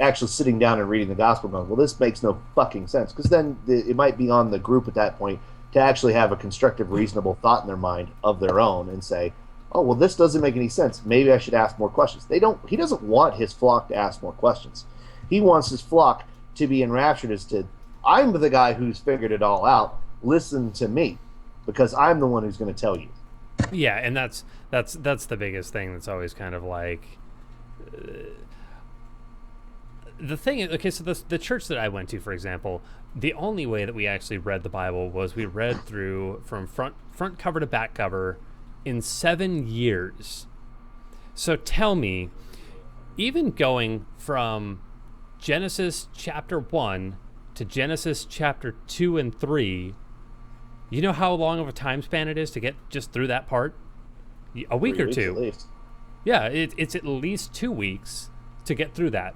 actually sitting down and reading the gospel going, well, this makes no fucking sense. Because then it might be on the group at that point to actually have a constructive, reasonable thought in their mind of their own and say, oh, well, this doesn't make any sense. Maybe I should ask more questions. He doesn't want his flock to ask more questions. He wants his flock to be enraptured as to, I'm the guy who's figured it all out. Listen to me, because I'm the one who's going to tell you.
Yeah, and that's the biggest thing that's always kind of like... the thing is, okay, so the church that I went to, for example, the only way that we actually read the Bible was we read through from front cover to back cover in 7 years. So tell me, even going from Genesis chapter 1 to Genesis chapter 2 and 3, you know how long of a time span it is to get just through that part? A week or two.
At least.
Yeah, it's at least 2 weeks to get through that.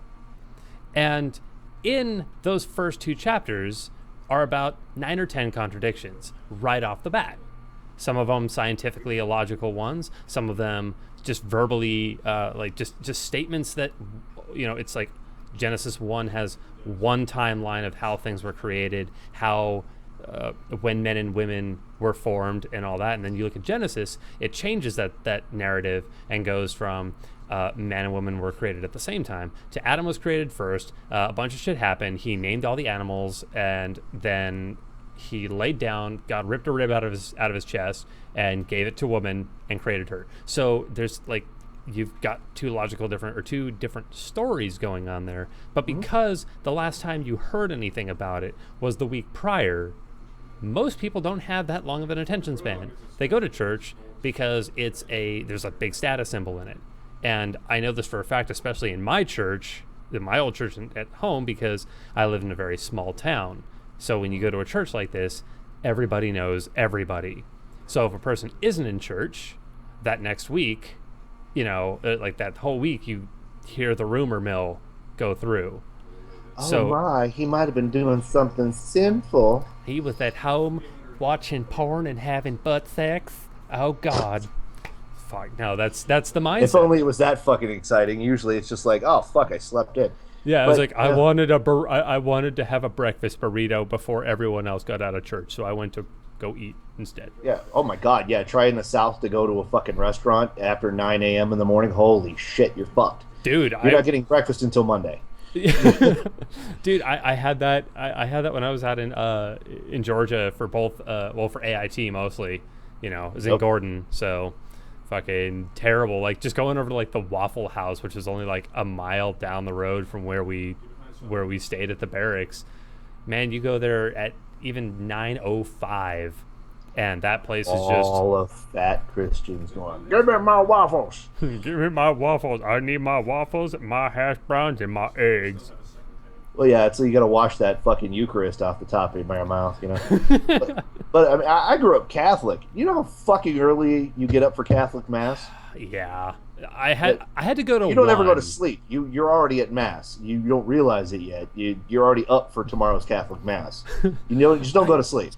And in those first 2 chapters are about 9 or 10 contradictions right off the bat. Some of them scientifically illogical ones, some of them just verbally, just statements that, it's like Genesis 1 has one timeline of how things were created, how when men and women were formed and all that. And then you look at Genesis, it changes that narrative and goes from man and woman were created at the same time to Adam was created first. A bunch of shit happened. He named all the animals, and then he laid down, God ripped a rib out of his chest and gave it to a woman and created her. So there's you've got two different stories going on there. But because the last time you heard anything about it was the week prior, most people don't have that long of an attention span. They go to church because there's a big status symbol in it. And I know this for a fact, especially in my church, in my old church at home, because I live in a very small town. So when you go to a church like this, everybody knows everybody. So if a person isn't in church that next week, like that whole week, you hear the rumor mill go through.
Oh, he might have been doing something sinful.
He was at home watching porn and having butt sex. Oh, God. Fuck. No, that's the mindset.
If only it was that fucking exciting. Usually it's just like, oh, fuck, I slept in.
Yeah, I was like, I wanted to have a breakfast burrito before everyone else got out of church, so I went to go eat instead.
Yeah. Oh my God. Yeah. Try in the South to go to a fucking restaurant after 9 a.m. in the morning. Holy shit, you're fucked,
dude.
You're not getting breakfast until Monday.
Dude, I had that. I had that when I was out in Georgia for both. For AIT mostly. It was in Gordon, so. Fucking terrible. Like just going over to the Waffle House, which is only like a mile down the road from where we stayed at the barracks. Man, you go there at even 9:05, and that place is just
all of fat Christians going, give me my waffles.
Give me my waffles. I need my waffles, my hash browns, and my eggs.
Well, yeah, so you got to wash that fucking Eucharist off the top of your mouth, but I mean, I grew up Catholic. You know how fucking early you get up for Catholic Mass?
Yeah, I had to go to.
You don't ever go to
one.
sleep. You're already at mass. You don't realize it yet. You're already up for tomorrow's Catholic mass. You just don't go to sleep.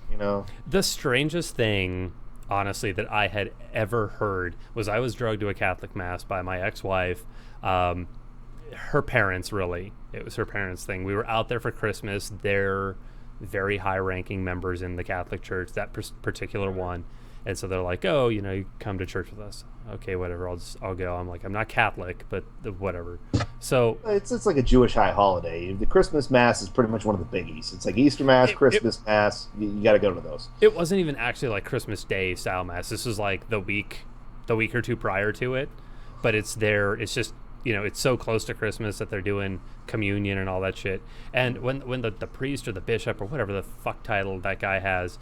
The strangest thing, honestly, that I had ever heard was I was drugged to a Catholic mass by my ex-wife. Her parents, really. It was her parents' thing. We were out there for Christmas. They're very high-ranking members in the Catholic Church, that particular one. And so they're like, oh, you come to church with us. Okay, whatever. I'll go. I'm like, I'm not Catholic, but whatever. So
it's like a Jewish high holiday. The Christmas Mass is pretty much one of the biggies. It's like Easter Mass, Christmas Mass. You got to go to those.
It wasn't even actually like Christmas Day style Mass. This was like the week or two prior to it. But it's there. It's just, it's so close to Christmas that they're doing communion and all that shit. And when the priest or the bishop or whatever the fuck title that guy has,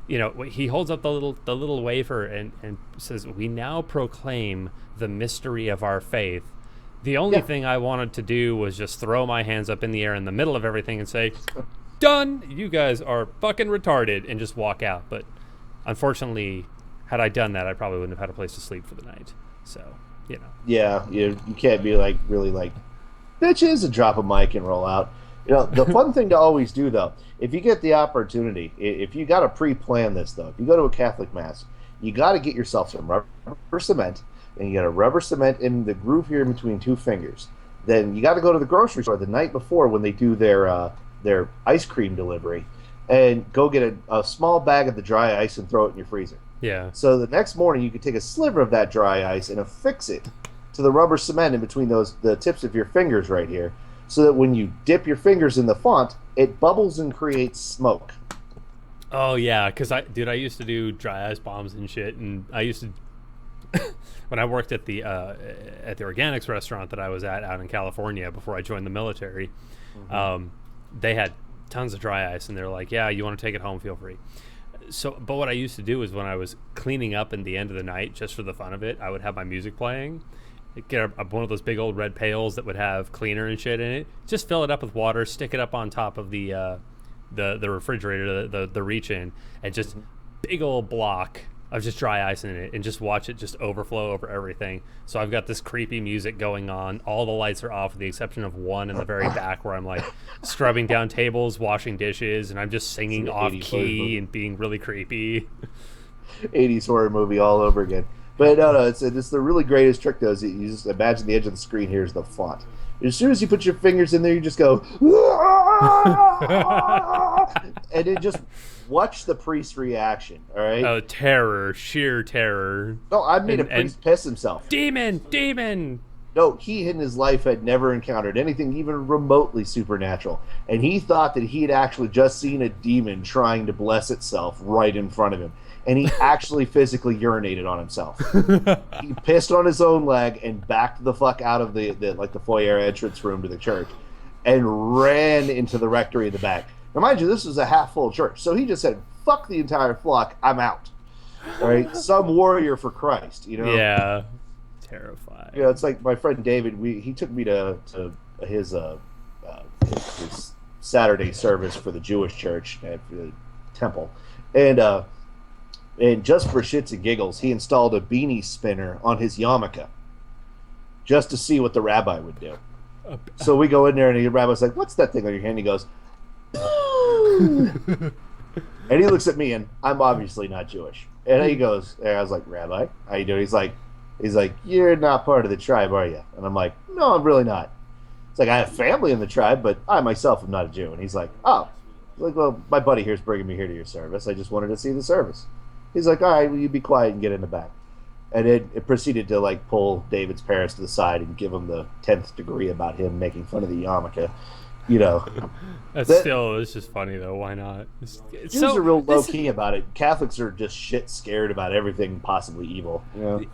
he holds up the little wafer and says, "We now proclaim the mystery of our faith." The only thing I wanted to do was just throw my hands up in the air in the middle of everything and say, "Done! You guys are fucking retarded," and just walk out. But unfortunately, had I done that, I probably wouldn't have had a place to sleep for the night. So,
Yeah, you can't be like really like, bitches, and drop a mic and roll out. The fun thing to always do, though, if you get the opportunity, if you got to pre-plan this, though, if you go to a Catholic Mass, you got to get yourself some rubber cement, and you got to rubber cement in the groove here in between two fingers. Then you got to go to the grocery store the night before when they do their ice cream delivery, and go get a small bag of the dry ice and throw it in your freezer.
Yeah.
So the next morning you could take a sliver of that dry ice and affix it to the rubber cement in between the tips of your fingers right here, so that when you dip your fingers in the font, it bubbles and creates smoke.
Oh yeah, because I used to do dry ice bombs and shit, and I used to when I worked at the organics restaurant that I was at out in California before I joined the military. They had tons of dry ice, and they're like, "Yeah, you want to take it home? Feel free." So, but what I used to do is when I was cleaning up in the end of the night, just for the fun of it, I would have my music playing. Get one of those big old red pails that would have cleaner and shit in it. Just fill it up with water, stick it up on top of the refrigerator, the reach-in, and just big old block of just dry ice in it, and just watch it just overflow over everything. So I've got this creepy music going on. All the lights are off with the exception of one in the very back where I'm like scrubbing down tables, washing dishes, and I'm just singing off key and being really creepy.
80s horror movie all over again. But no, it's the really greatest trick, though, is you just imagine the edge of the screen here is the font. As soon as you put your fingers in there, you just go, and then just watch the priest's reaction, all right?
Oh, terror, sheer terror.
No, I made a priest piss himself.
Demon!
No, he in his life had never encountered anything even remotely supernatural. And he thought that he had actually just seen a demon trying to bless itself right in front of him. And he actually physically urinated on himself. He pissed on his own leg and backed the fuck out of the foyer entrance room to the church and ran into the rectory in the back. Now, mind you, this was a half-full church. So he just said, fuck the entire flock, I'm out. All right? Some warrior for Christ,
Yeah. Terrifying.
It's like my friend David, he took me to his Saturday service for the Jewish church at the temple. And just for shits and giggles, he installed a beanie spinner on his yarmulke just to see what the rabbi would do. So we go in there, and the rabbi's like, what's that thing on your hand? He goes, and he looks at me, and I'm obviously not Jewish. And he goes, and I was like, Rabbi, how you doing? He's like, you're not part of the tribe, are you? And I'm like, no, I'm really not. It's like, I have family in the tribe, but I myself am not a Jew. And he's like, oh. He's like, well, my buddy here's bringing me here to your service. I just wanted to see the service. He's like, all right, will you be quiet and get in the back? And it proceeded to pull David's parents to the side and give him the 10th degree about him making fun of the yarmulke.
It's just funny though. Why not?
Jews are real low key about it. Catholics are just shit scared about everything possibly evil.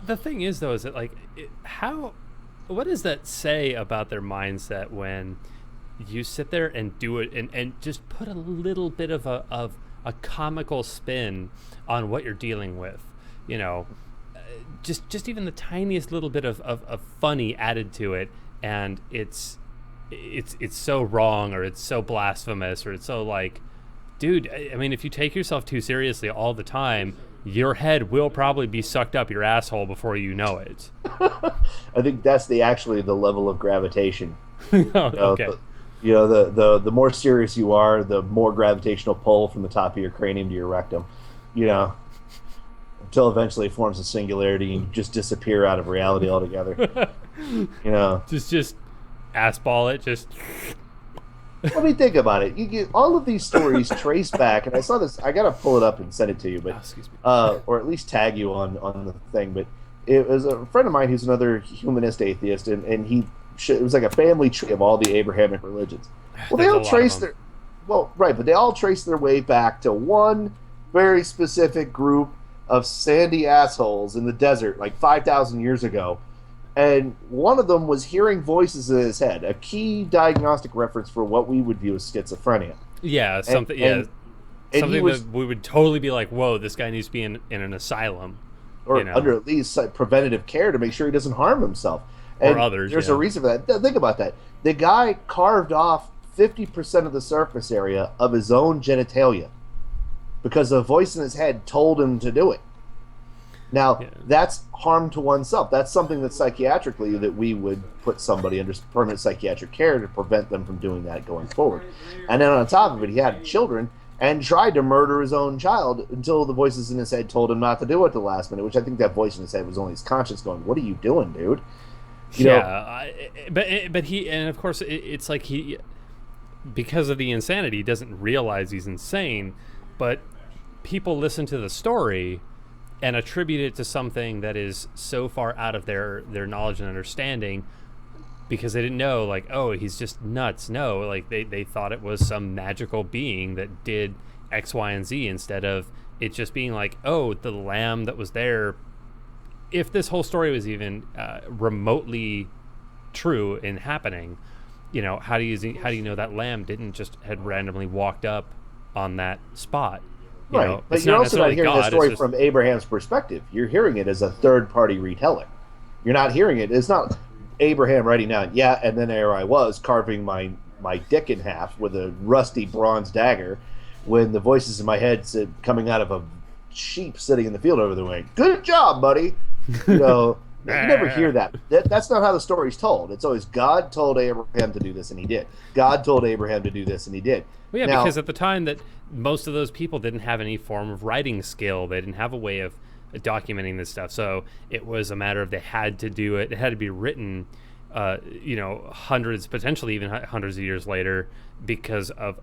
The thing is though, is that what does that say about their mindset when you sit there and do it and just put a little bit of a comical spin on what you're dealing with, just even the tiniest little bit of funny added to it, and it's so wrong, or it's so blasphemous, or it's so dude, I mean, if you take yourself too seriously all the time, your head will probably be sucked up your asshole before you know it.
I think that's actually the level of gravitation.
Okay.
The more serious you are, the more gravitational pull from the top of your cranium to your rectum. Until eventually it forms a singularity and you just disappear out of reality altogether.
Just ass ball it. Just.
Let me think about it. You get all of these stories trace back, and I saw this. I gotta pull it up and send it to you, but
excuse me.
or at least tag you on the thing. But it was a friend of mine who's another humanist atheist, and it was like a family tree of all the Abrahamic religions. Well, they all trace but they all trace their way back to one very specific group of sandy assholes in the desert, like 5,000 years ago. And one of them was hearing voices in his head, a key diagnostic reference for what we would view as schizophrenia.
Yeah, something. Something that we would totally be like, "Whoa, this guy needs to be in an asylum,"
or under at least preventative care to make sure he doesn't harm himself. And
or others.
There's a reason for that. Think about that. The guy carved off 50% of the surface area of his own genitalia because a voice in his head told him to do it. Now, that's harm to oneself. That's something that psychiatrically that we would put somebody under permanent psychiatric care to prevent them from doing that going forward. And then on top of it, he had children and tried to murder his own child until the voices in his head told him not to do it at the last minute, which I think that voice in his head was only his conscience going, "What are you doing, dude?"
But he, and of course, it's like he, because of the insanity, he doesn't realize he's insane, but people listen to the story and attribute it to something that is so far out of their knowledge and understanding because they didn't know, like, oh, he's just nuts. No, like they thought it was some magical being that did X, Y, and Z instead of it just being like, oh, the lamb that was there. If this whole story was even remotely true and happening, how do you know that lamb didn't just had randomly walked up on that spot?
Right, but you're also not hearing the story from Abraham's perspective. You're hearing it as a third-party retelling. You're not hearing it. It's not Abraham writing down, and then there I was carving my dick in half with a rusty bronze dagger when the voices in my head said, coming out of a sheep sitting in the field over the way, "Good job, buddy." You never hear that. That's not how the story's told. It's always God told Abraham to do this, and he did. God told Abraham to do this, and he did.
Well, yeah, because at the time that most of those people didn't have any form of writing skill. They didn't have a way of documenting this stuff. So it was a matter of they had to do it. It had to be written, potentially even hundreds of years later because of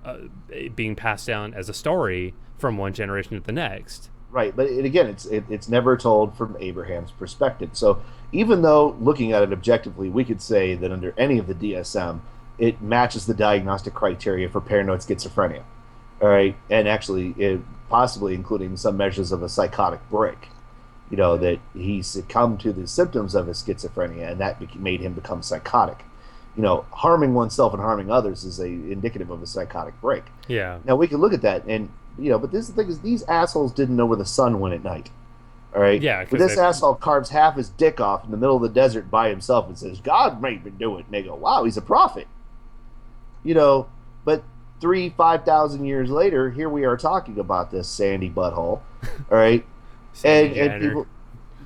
it being passed down as a story from one generation to the next.
Right, but again, it's never told from Abraham's perspective. So even though looking at it objectively, we could say that under any of the DSM, it matches the diagnostic criteria for paranoid schizophrenia. All right, and actually, it possibly including some measures of a psychotic break. That he succumbed to the symptoms of his schizophrenia, and that made him become psychotic. Harming oneself and harming others is indicative of a psychotic break.
Yeah.
Now we can look at that, and but the thing is, these assholes didn't know where the sun went at night. All right.
Yeah.
But this asshole carves half his dick off in the middle of the desert by himself and says, "God made me do it." And they go, "Wow, he's a prophet." But 5,000 years later, here we are talking about this sandy butthole. All right. and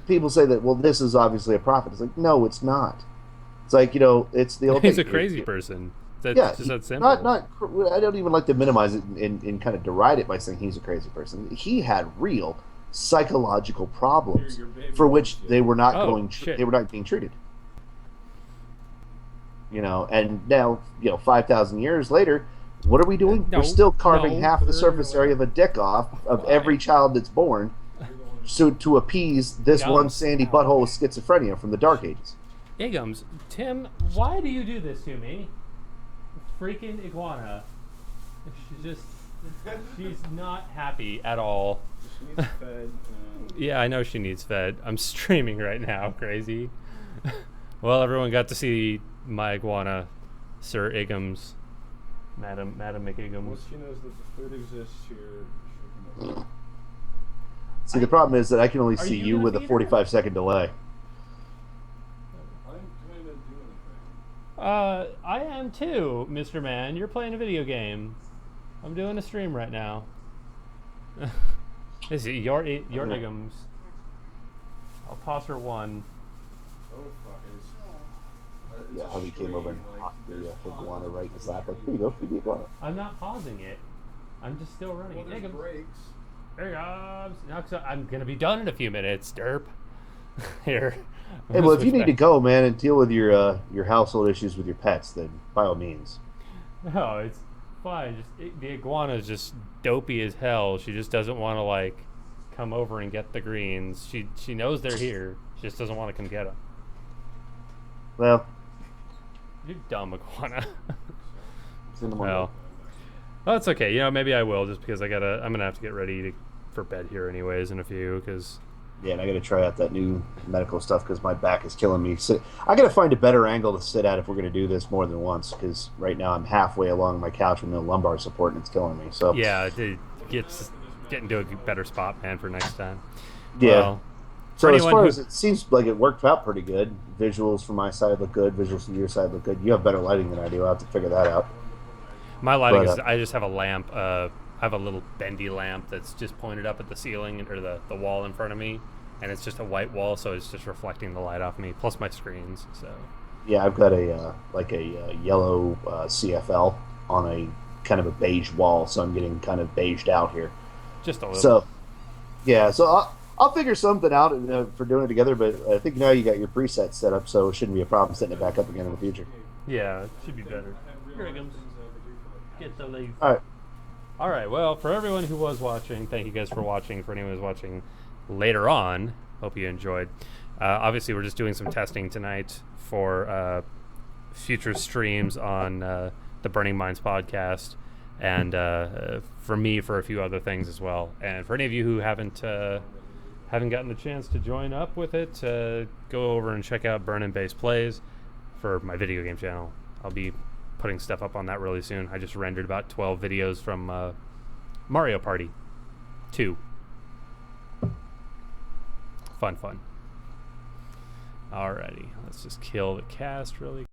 people say that, well, this is obviously a prophet. It's like, no, it's not. It's like, it's the old
He's
thing.
a crazy person. That's just that simple.
I don't even like to minimize it and kind of deride it by saying he's a crazy person. He had real psychological problems for which they were not they were not being treated. And now, 5,000 years later, what are we doing? We're still carving half the surface area of a dick off of every child that's born to appease this one sandy butthole with schizophrenia from the Dark Ages.
Igums, Tim, why do you do this to me? Freaking iguana. She's not happy at all.
She needs fed.
Yeah, I know she needs fed. I'm streaming right now, crazy. Well, everyone got to see my iguana, Sir Igums, Madam McIgums.
Once she knows that the food exists here,
See, the problem is that I can only see you with a 45-second delay.
I'm trying to do anything.
I am too, Mr. Man. You're playing a video game. I'm doing a stream right now. This is your Igums. I'll toss her one.
Oh, fuck.
Yeah, Heidi came over and knocked the iguana right in his lap. Like, here you go, feed the iguana.
I'm not pausing it. I'm just still running.
Well, there's breaks.
Igums. No, 'cause I'm gonna be done in a few minutes. Derp. Here.
Hey, well, if you need to go, man, and deal with your household issues with your pets, then by all means.
No, it's fine. The iguana is just dopey as hell. She just doesn't want to like come over and get the greens. She knows they're here. She just doesn't want to come get them.
Well,
You dumb iguana.
it's in the morning.
Well, that's okay. You know, maybe I will just because I'm gonna have to get ready for bed here anyways in a few because.
Yeah, and I got to try out that new medical stuff because my back is killing me. So I got to find a better angle to sit at if we're going to do this more than once. Because right now I'm halfway along my couch with no lumbar support and it's killing me. So
Yeah, get into a better spot, man, for next time.
yeah.
Well,
So
for
as
anyone
far
who-
as it seems like it worked out pretty good. Visuals from my side look good. Visuals from your side look good. You have better lighting than I do. I'll have to figure that out.
My lighting
But,
is I just have a lamp. I have a little bendy lamp that's just pointed up at the ceiling or the wall in front of me, and it's just a white wall, so it's just reflecting the light off me. Plus my screens. So
Yeah, I've got a yellow CFL on a kind of a beige wall, so I'm getting kind of beiged out here.
just a little.
So yeah, so I'll figure something out for doing it together. But I think now you got your presets set up, so it shouldn't be a problem setting it back up again in the future.
Yeah, it should be better. Here it comes. Get the leaf.
All right.
All right. Well, for everyone who was watching, thank you guys for watching. For anyone who's watching later on, hope you enjoyed. Obviously, we're just doing some testing tonight for future streams on the Burning Minds podcast, and for me for a few other things as well. And for any of you who haven't gotten the chance to join up with it, go over and check out Burn and Base Plays for my video game channel. I'll be putting stuff up on that really soon. I just rendered about 12 videos from Mario Party 2. Fun. Alrighty, let's just kill the cast really